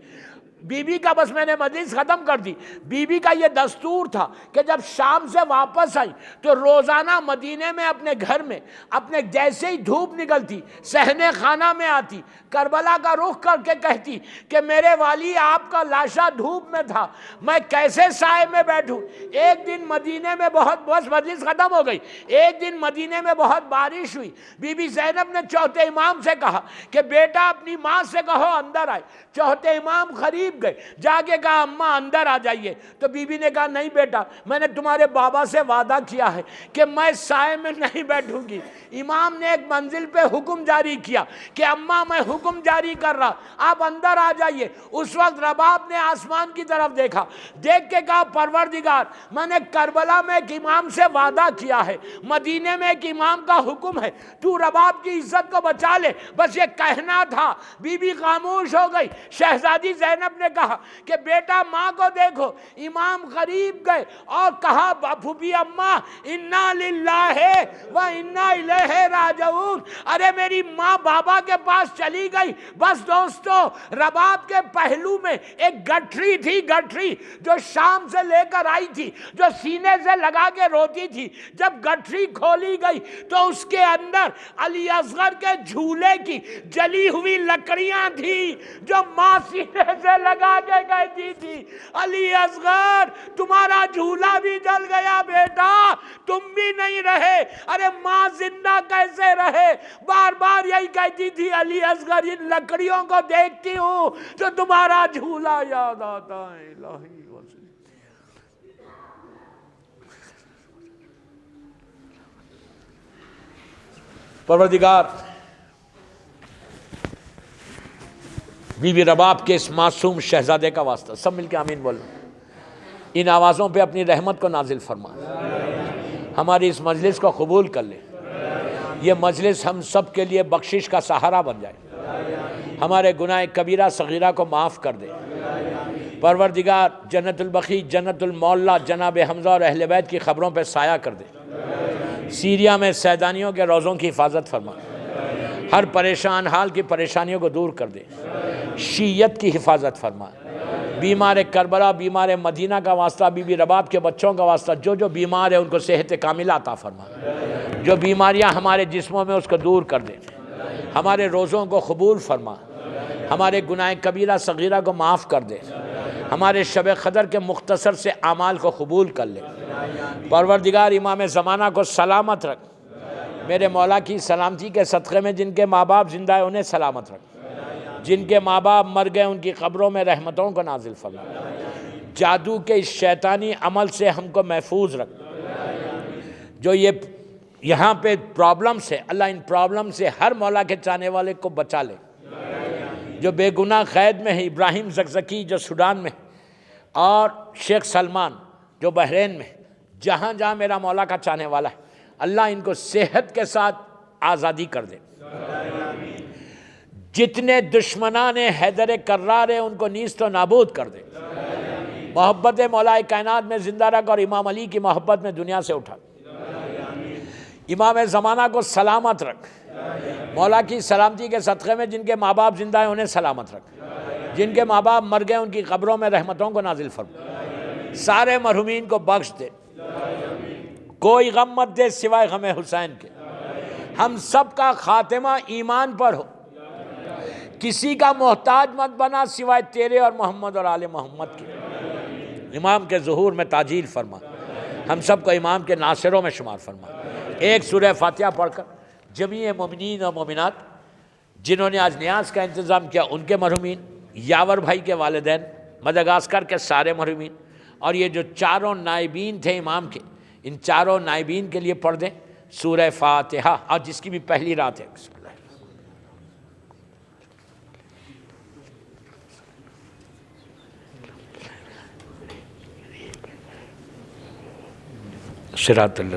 Speaker 1: بی بی کا بس میں نے مجلس ختم کر دی۔ بی بی کا یہ دستور تھا کہ جب شام سے واپس آئی تو روزانہ مدینے میں اپنے گھر میں اپنے جیسے ہی دھوپ نکلتی صحن خانہ میں آتی، کربلا کا رخ کر کے کہتی کہ میرے والی آپ کا لاشا دھوپ میں تھا، میں کیسے سائے میں بیٹھوں؟ ایک دن مدینے میں بس مجلس ختم ہو گئی، ایک دن مدینے میں بہت بارش ہوئی۔ بی بی زینب نے چوتھے امام سے کہا کہ بیٹا اپنی ماں سے کہو اندر آئے۔ چوتھے امام قریب گئے، جا کے کہا اماں اندر آ جائیے۔ تو بی بی نے کہا نہیں بیٹا میں نے تمہارے بابا سے وعدہ کیا ہے کہ میں سائے میں نہیں بیٹھوں گی۔ امام نے ایک منزل پہ حکم جاری کیا کہ اماں میں حکم جاری کر رہا آپ اندر آ جائیے۔ اس وقت رباب نے آسمان کی طرف دیکھا، دیکھ کے کہا پروردگار میں نے کربلا میں ایک امام سے وعدہ کیا ہے، مدینے میں ایک امام کا حکم ہے، تو رباب کی عزت کو بچا لے، بس یہ کہنا تھا۔ بی بی خاموش ہو گئی۔ شہزادی زینب نے کہا کہ بیٹا ماں کو دیکھو۔ امام قریب گئے اور کہا پھوپھی اماں انا للہ و انا الیہ راجعون۔ ارے میری ماں بابا کے پاس چلی گئی۔ بس دوستو رباب کے پہلو میں ایک گٹھری تھی، گٹھری جو شام سے لے کر آئی تھی، جو سینے سے لگا کے روتی تھی۔ جب گٹھری کھولی گئی تو اس کے اندر علی اصغر کے جھولے کی جلی ہوئی لکڑیاں تھی جو ماں سینے سے لگا کے کہتی تھی علی اصغر تمہارا جھولا بھی جل گیا بیٹا، تم بھی نہیں رہے۔ ارے ماں زندہ کیسے رہے؟ بار بار یہی کہتی تھی علی اصغر ان لکڑیوں کو دیکھتی ہوں تو تمہارا جھولا یاد آتا ہے۔ الہی وسلم پروردگار بی بی رباب کے اس معصوم شہزادے کا واسطہ، سب مل کے آمین بولو، ان آوازوں پہ اپنی رحمت کو نازل فرما، ہماری اس مجلس کو قبول کر لے، یہ مجلس ہم سب کے لیے بخشش کا سہارا بن جائے، ہمارے گناہ کبیرہ صغیرہ کو معاف کر دے۔ پروردگار جنت البقیع، جنت المعلا جناب حمزہ اور اہل بیت کی خبروں پہ سایہ کر دے، سیریا میں سیدانیوں کے روزوں کی حفاظت فرما، ہر پریشان حال کی پریشانیوں کو دور کر دے، شیعت کی حفاظت فرما، بیمار کربلا، بیمار مدینہ کا واسطہ، بی بی رباب کے بچوں کا واسطہ، جو بیمار ہے ان کو صحت کاملہ عطا فرما، جو بیماریاں ہمارے جسموں میں اس کو دور کر دے، ہمارے روزوں کو قبول فرما، ہمارے گناہ کبیرہ صغیرہ کو معاف کر دے، ہمارے شب قدر کے مختصر سے اعمال کو قبول کر لے۔ پروردگار امام زمانہ کو سلامت رکھ، میرے مولا کی سلامتی کے صدقے میں جن کے ماں باپ زندہ ہیں انہیں سلامت رکھ، جن کے ماں باپ مر گئے ان کی قبروں میں رحمتوں کو نازل فرما، جادو کے اس شیطانی عمل سے ہم کو محفوظ رکھ، جو یہاں پہ پرابلمس ہے اللہ ان پرابلم سے ہر مولا کے چاہنے والے کو بچا لے، جو بے گناہ قید میں ہے، ابراہیم زکزکی جو سوڈان میں، اور شیخ سلمان جو بحرین میں، جہاں جہاں میرا مولا کا چاہنے والا ہے، اللہ ان کو صحت کے ساتھ آزادی کر دے۔ جتنے دشمنان حیدر کرار ہیں ان کو نیست و نابود کر دے۔ محبت مولا کائنات میں زندہ رکھ، اور امام علی کی محبت میں دنیا سے اٹھا۔ امام زمانہ کو سلامت رکھ، مولا کی سلامتی کے صدقے میں جن کے ماں باپ زندہ ہیں انہیں سلامت رکھ، جن کے ماں باپ مر گئے ان کی قبروں میں رحمتوں کو نازل فرما، سارے مرحومین کو بخش دے، کوئی غم مت دے سوائے غم حسین کے، ہم سب کا خاتمہ ایمان پر ہو، کسی کا محتاج مت بنا سوائے تیرے اور محمد اور آل محمد کے، امام کے ظہور میں تعجیل فرما، ہم سب کو امام کے ناصروں میں شمار فرما۔ ایک سورہ فاتحہ پڑھ کر جمیع مومنین اور مومنات جنہوں نے آج نیاز کا انتظام کیا ان کے مرحومین، یاور بھائی کے والدین، مدغاسکر کے سارے مرحومین، اور یہ جو چاروں نائبین تھے امام کے، ان چاروں نائبین کے لیے پڑھ دیں سورہ فاتحہ، اور جس کی بھی پہلی رات ہے۔ بسم اللہ صراط اللہ